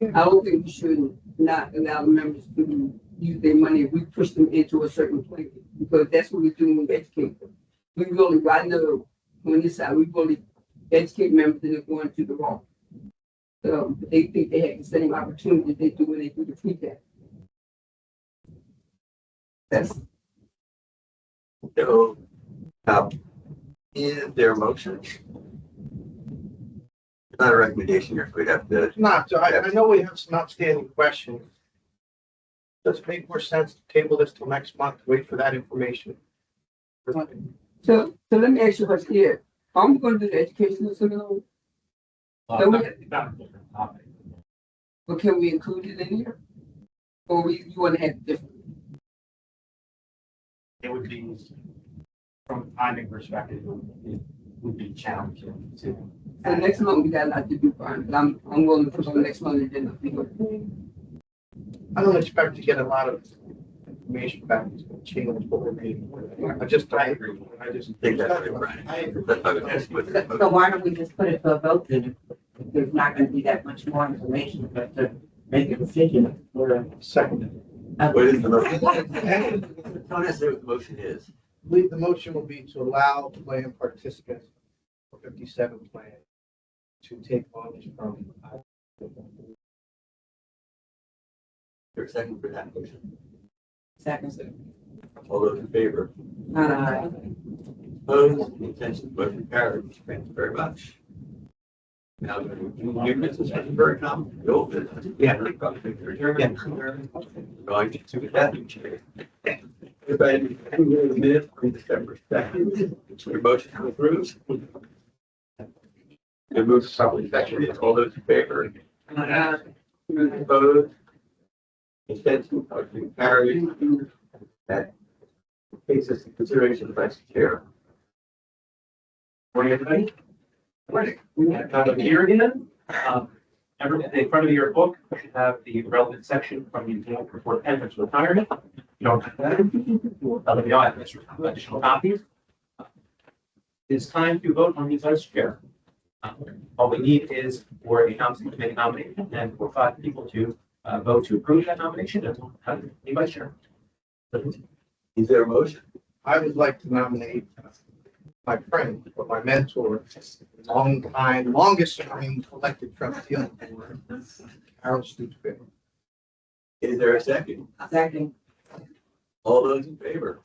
I don't think we should not allow the members to use their money if we push them into a certain place, because that's what we're doing with education. We really, I know, on this side, we really educate members that are going to the wrong. So they think they have the same opportunity they do when they do the pre-tax. That's, So, is there a motion? It's not a recommendation here, so we have to. It's not, so I know we have some outstanding questions. Does it make more sense to table this till next month, wait for that information? so let me ask you what's here. I'm gonna do the educational seminar, but can we include it in here? Or you wanna have different? It would be, from a timing perspective, it would be challenging to. So next month, we got a lot to do, Brian, but I'm willing to put on next month agenda. I don't expect to get a lot of information back, it's gonna change what we're meeting. I agree. I just Think that's right, Brian. I agree. That's how it is. so why don't we just put it to a vote then? If there's not gonna be that much more information, but to make a decision for. Second. What is the motion? Don't ask me what the motion is. The motion will be to allow plan participants for 57 plan to take loans from. There's a second for that motion. Second. All those in favor? Opposed, intention, motion carries. Thank you very much. Now, new business, very common, the old business. Yeah. Probably adjournment. Going to that chair. Everybody, the minutes from December 2nd. Your motion to approve. It moves probably second. All those in favor? Opposed? Intention, motion carries. That takes us to consideration of vice chair. Morning, everybody. Morning. We have here again. In front of your book, you should have the relevant section from the exam before entrance retirement. You don't have that. You don't have additional copies. It's time to vote on the vice chair. All we need is for a council to make a nomination and for 5 people to vote to approve that nomination and we'll have a vice chair. Is there a motion? I would like to nominate my friend, or my mentor, longest serving elected trustee on the board, Carol Stutz. Is there a second? Second. All those in favor?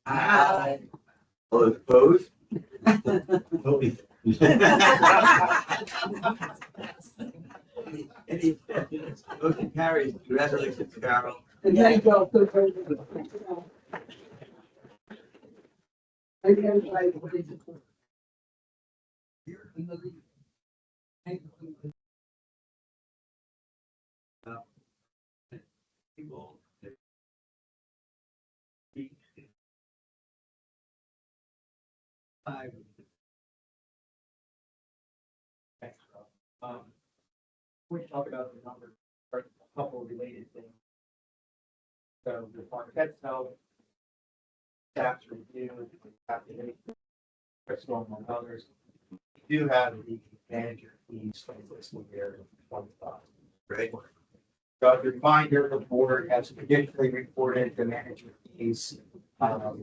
Aye. All those opposed? Any abstentions? Motion carries. Congratulations, Carol. And thank you all so very much. Thank you, everybody, for the support. Thank you. People. We can talk about the numbers, or a couple of related things. So the Marquette Health, staff's review, Crystal among others. We do have the manager fees for the fiscal year 25. Right. So as a reminder, the board has traditionally reported the manager fees for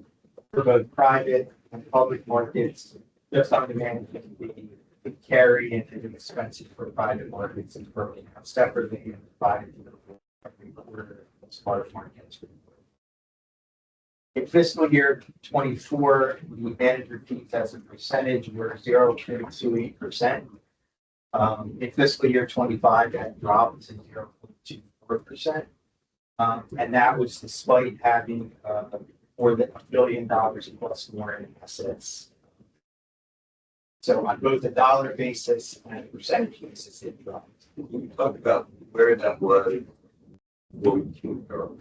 both private and public markets, just on the management fee. We carry into the expenses for private markets and broken out separately and provided to the board every quarter as part of markets. In fiscal year 24, the manager fees as a percentage were 0.28%. In fiscal year 25, that dropped to 0.24%. And that was despite having more than $1 billion plus more in assets. So on both a dollar basis and a percentage basis, it dropped. We talked about where that was. What we can go.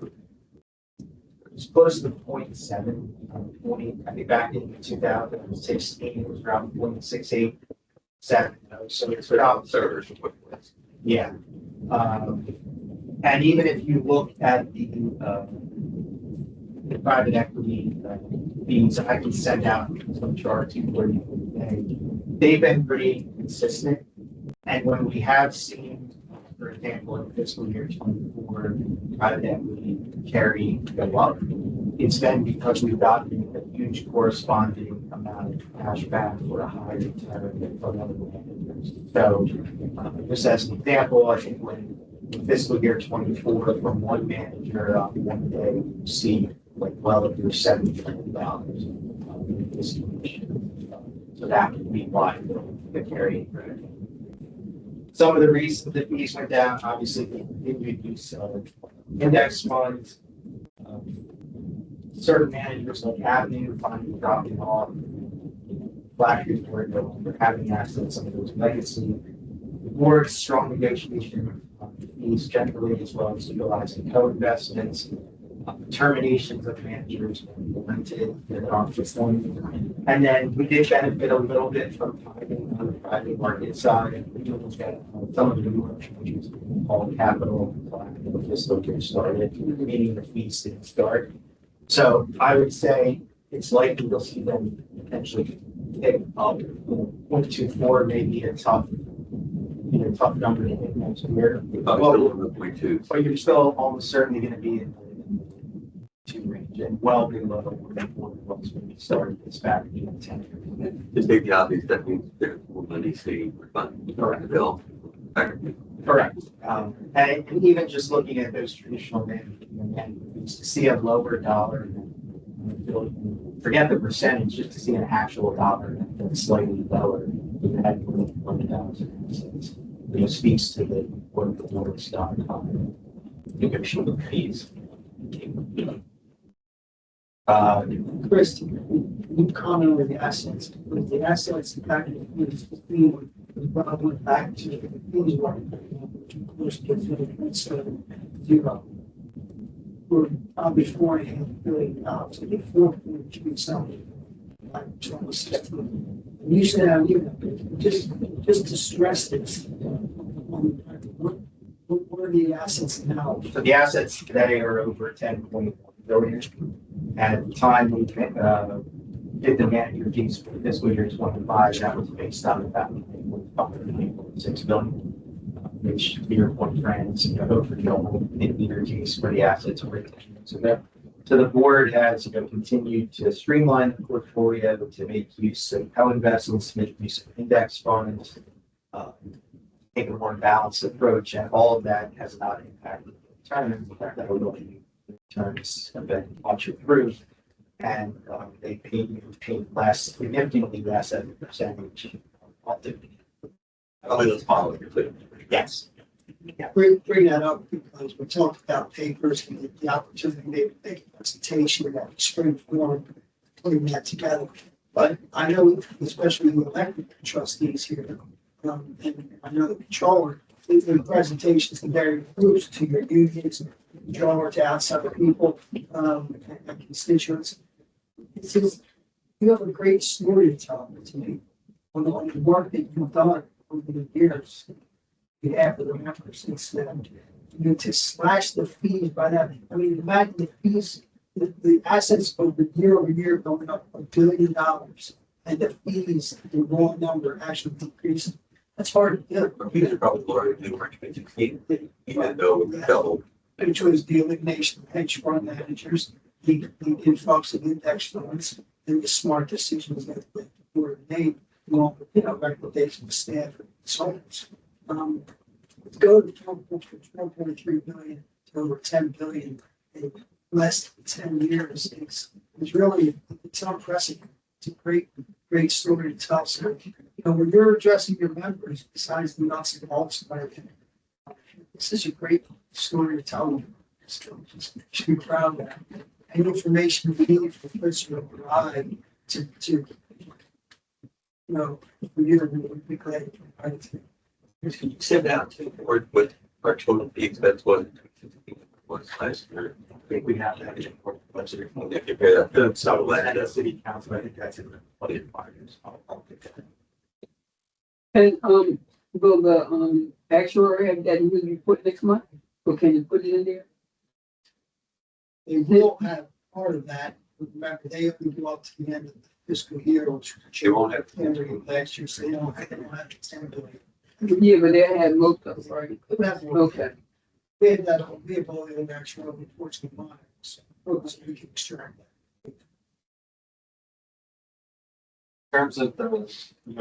It's close to 0.7, I think back in 2016, it was around 0.687. So it's dropped. Servers. Yeah. And even if you look at the private equity fees, I can send out some charts for you. They've been pretty consistent. And when we have seen, for example, in fiscal year 24, private equity carry go up, it's been because we've gotten a huge corresponding amount of cash back for a higher return from other managers. So just as an example, I think when in fiscal year 24, from one manager on one day, you see like well over $70 million in distribution. So that would be why the carry. Some of the reasons the fees went down, obviously, the continued use of index funds. Certain managers like Avenue finally dropping off. Flashes were no longer having assets, some of those legacy. The board's strong negotiation fees generally, as well as utilizing co-investments. Terminations of managers when warranted that are performing. And then we did benefit a little bit from timing on the private market side. We looked at some of the newer changes called capital the fiscal year started, meaning the fees didn't start. So I would say it's likely you'll see them potentially pick up 0.24, maybe a tough number to hit next year. But you're still almost certainly going to be in the 2 range and well below what when we started this back in 10 years. Just take the obvious, that means there's more money saved for fund. Correct. Bill. Correct. And even just looking at those traditional management fees, to see a lower dollar, forget the percentage, just to see an actual dollar that's slightly lower than that 1,000. It speaks to the work the board's done on negotiating fees. Chris, you comment on the assets, but the assets back in the brought went back to the fees one, which of course gets it zero. We're probably $4.5 billion, so the 4.3 something, like 2016. And you said, just to stress this, on the the assets now? So the assets today are over 10.1 billion. And at the time we did the manager fees for fiscal year 25, that was based on about 1.6 billion. Which to your point, friends, overkill in either case where the assets are retained. So the board has, continued to streamline the portfolio to make use of co-investments, make use of index funds, take a more balanced approach, and all of that has not impacted the returns. In fact, I will the returns have been much improved, and they paid less, significantly less as a percentage of dividend. Probably those following include. Yes. Bring that up because we talked about papers and the opportunity to make a presentation that spring forward, putting that together. But I know, especially the elected trustees here, and I know the controller, the presentations to various groups, to your unions, controller, to outside people, and constituents. It's just, you have a great story to tell to me on the work that you've done over the years. Behalf of the members, instead, to slash the fees by that. I mean, imagine the fees, the assets over year going up $1 billion, and the fees, the raw number actually decreasing. That's hard to do. We should probably lower the new market fee, even though we doubled. Which was the elimination of hedge fund managers. He did folks in index funds, and the smart decisions that were made, along with, recommendation of staff and consultants. Let's go to 1.3 billion to over 10 billion in less than 10 years. It's really, it's unprecedented. It's a great story to tell. So, when you're addressing your members, besides the nuts and bolts of everything, this is a great story to tell them. Just be proud of that. Any information you need for person to provide to for you to be glad to provide it to you. Can you send out to the board what our total fee expense was last year? I think we have that in the budget. If you compare that to So let the city council, I think that's in the budget findings. I'll take that. And, will the, actuary have that new report next month? Or can you put it in there? They will have part of that. Remember, they only go up to the end of the fiscal year, which They won't have. last year, so they don't have to 10 billion. Yeah, but they had most of it, right? Okay. We have that, we have all the other actual reports in mind, so we can extract that. In terms of the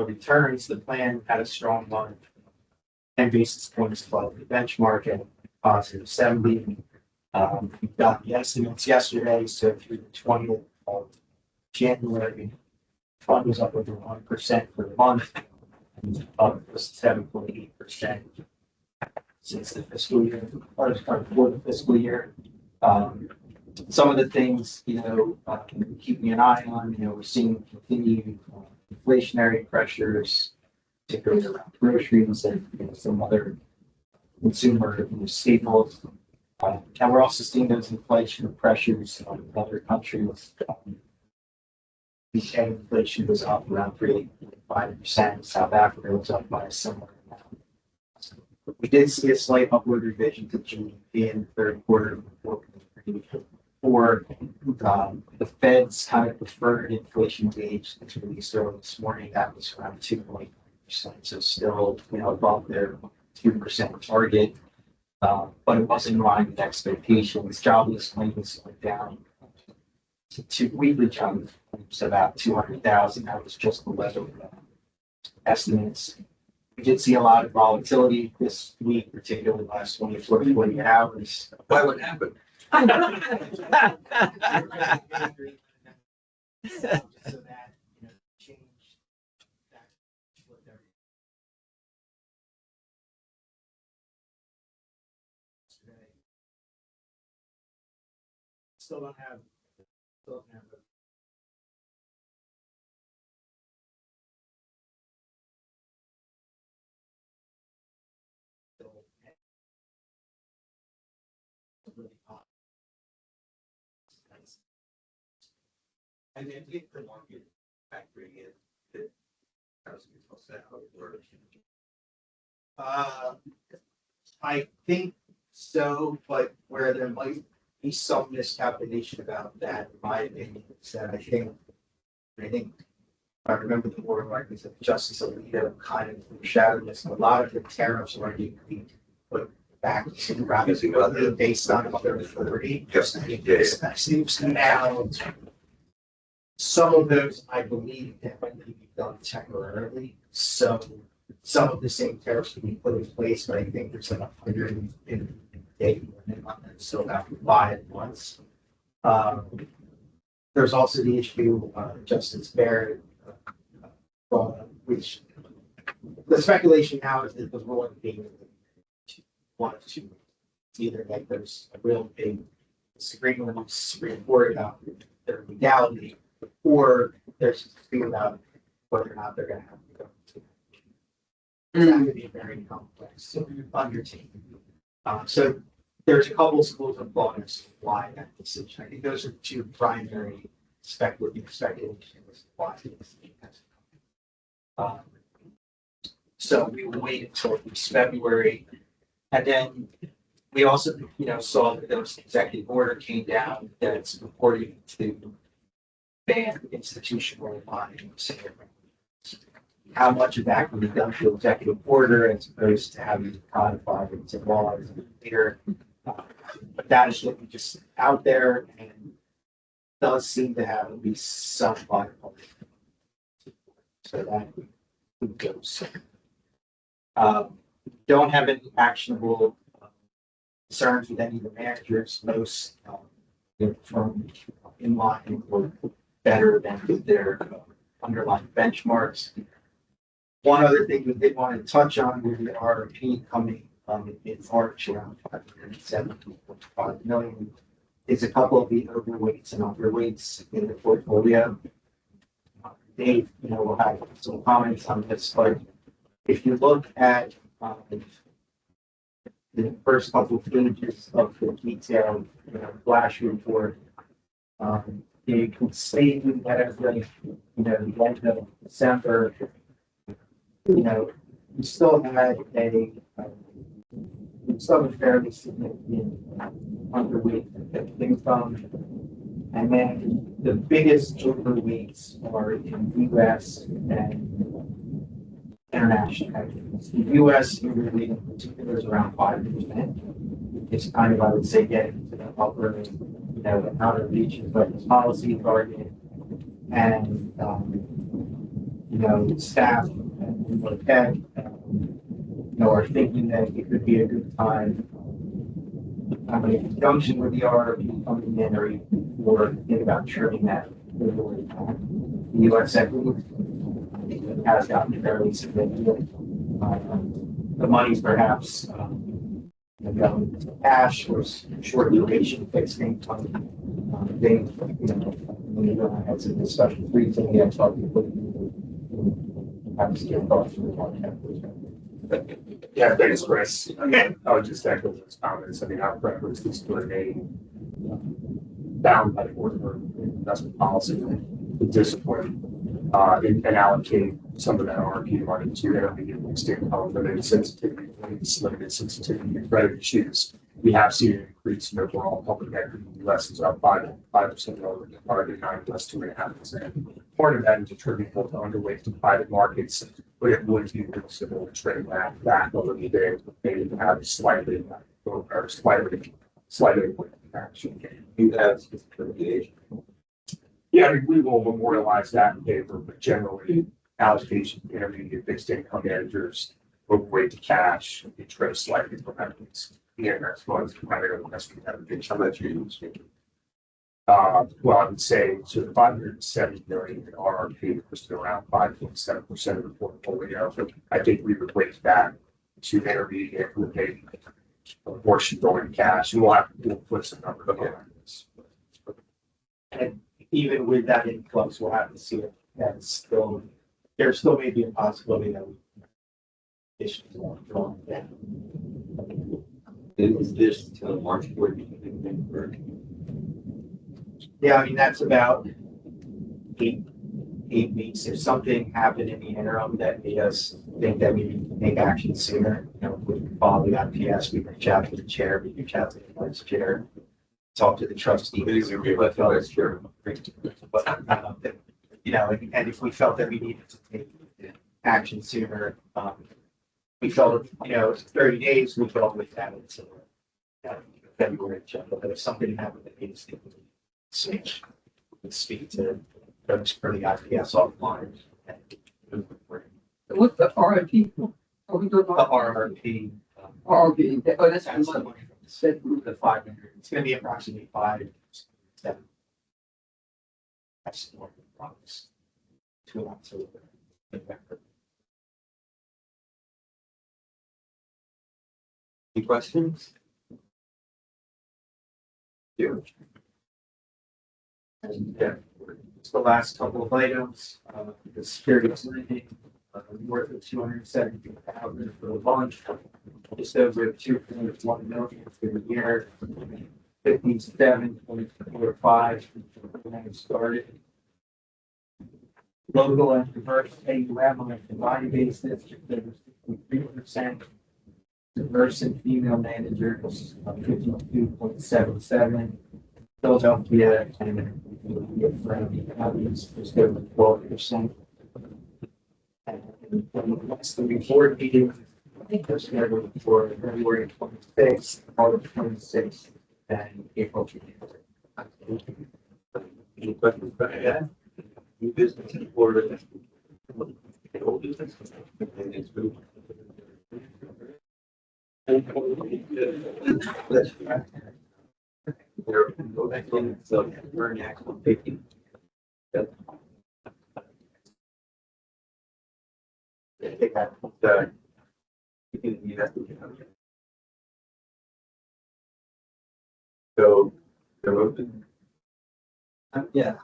returns, the plan had a strong month. 10 basis points above the benchmark at positive 70. We got the estimates yesterday, so through the 20th of January, fund was up over 1% for the month, and up 7.8% since the fiscal year, or for the fiscal year. Some of the things, keeping an eye on, we're seeing continued inflationary pressures, particularly around groceries and some other consumer staples. And we're also seeing those inflation pressures on other countries. UK inflation was up around 3.5%. South Africa was up by a similar amount. We did see a slight upward revision to GDP in the third quarter of 4.3. For the Fed's kind of preferred inflation gauge that's released early this morning, that was around 2.9%. So still, above their 2% target. But it wasn't in line with expectations. Jobless claims went down to 2 weekly jobless claims, about 200,000. That was just below estimates. We did see a lot of volatility this week, particularly the last 24 to 48 hours. Why would happen? So that, change that. Still don't have. And then if the market factoring in that housing is also out or I think so, but where there might be some miscalculation about that, in my opinion, is that I think, if I remember the word right, is that Justice Alito kind of foreshadowed this, a lot of the tariffs are being put back to rather than based on other authority. Yes. Now, some of those, I believe, can only be done temporarily, so some of the same tariffs can be put in place, but I think there's like 180 limit on them, so have to buy it once. There's also the issue, Justice Barrett, which the speculation now is that the rule being one of two. It's either like there's a real big disagreement with the Supreme Court about their legality, or there's a dispute about whether or not they're going to have to go to. That could be very complex undertaking. So there's a couple schools of thought as to why that decision. I think those are two primary speculations why the decision has come. So we will wait until at least February, and then we also, saw that there was an executive order came down that's purporting to ban institutional buying. How much of that can be done through executive order as opposed to having it codified into law as later. But that is looking just out there and does seem to have at least some viability. So that goes. Don't have any actionable concerns with any of the managers. Most from in line or better than their underlying benchmarks. One other thing we did want to touch on with the RFP coming in March around 570.5 million is a couple of the overweights and underweights in the portfolio. Dave, will have some comments on this, but if you look at the first couple of pages of the detailed flash report, you can see that as the the end of December, we still had a fairly significant underweight fixed income. And then the biggest overweights are in US and international equities. The US usually in particular is around 5%. It's kind of, I would say, getting to the upper, the outer reaches, but the policy target and staff and Marquette, are thinking that it could be a good time, in conjunction with the RRP coming in, or think about trimming that. The U.S. equity has gotten fairly significant. The money's perhaps going to cash or short duration fixed income. When you had some discussion recently, I talked perhaps your thoughts from the market. Yeah, thanks, Chris. I would just echo those comments. I mean, our preference is to remain bound by the board investment policy with discipline and allocate some of that RRP money to intermediate fixed income limited sensitivity points, limited sensitivity to credit issues. We have seen an increase in overall public equity in the US is up 5% over the target, 9 plus 2.5%. Part of that is attributable to underweight to private markets, but it would be reasonable to trade that back over the day, maybe to have slightly action. You have specific. Yeah, I mean, we will memorialize that in paper, but generally allocation to intermediate fixed income managers overweight to cash and trade slightly from equities. The index funds primarily investment average. How much are you using? Well, I would say so the 570 million in RRP was around 5.7% of the portfolio. I think we would weight that to intermediate with a portion going to cash, and we'll put some numbers on this. And even with that influx, we'll have to see it. And there still may be a possibility that issues won't draw down. Is this till March 14th? Yeah, I mean, that's about 8 8 weeks. If something happened in the interim that made us think that we need to take action sooner, we can follow the IPS, we reach out to the chair, we reach out to the vice chair, talk to the trustees. But, and if we felt that we needed to take action sooner, we felt, 30 days, we could always have it. So, February, but if something happened that made us think we switch, we speak to folks for the IPS offline. What's the RFP? Are we doing The RRP, RFP? Oh, that's that's the the money from money. the 500. It's going to be approximately 5, 7. That's the one promise. 2 months over November. Any questions? You. And it's the last couple of items, the securities lending, worth of 270,000 for the launch, just over 2.1 million for the year, 57.45 when it started. Local and diverse AUM on a combined basis, just over 63%. Diverse and female managers, 52.77. Philadelphia and surrounding counties, just over 12%. And that's the board meeting, I think they're scheduled for February 26th, August 26th, and April 20th. Any questions about that? New business or old business? That's right. Go back in, so we're in actual taking. Take that, so, they're open. Yeah.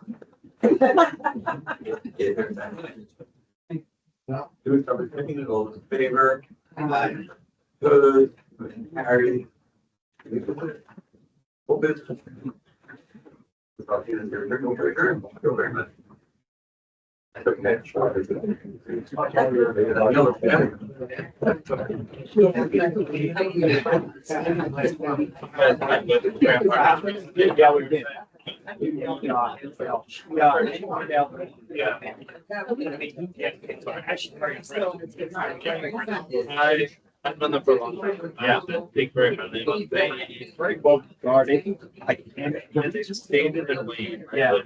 No. Do we cover taking it all in favor? Aye. Opposed, motion carried. Full business. Very much. I've done that for a long time. Yeah, big very much. It's very well guarded. I can't, they just stand in their lane. Yeah.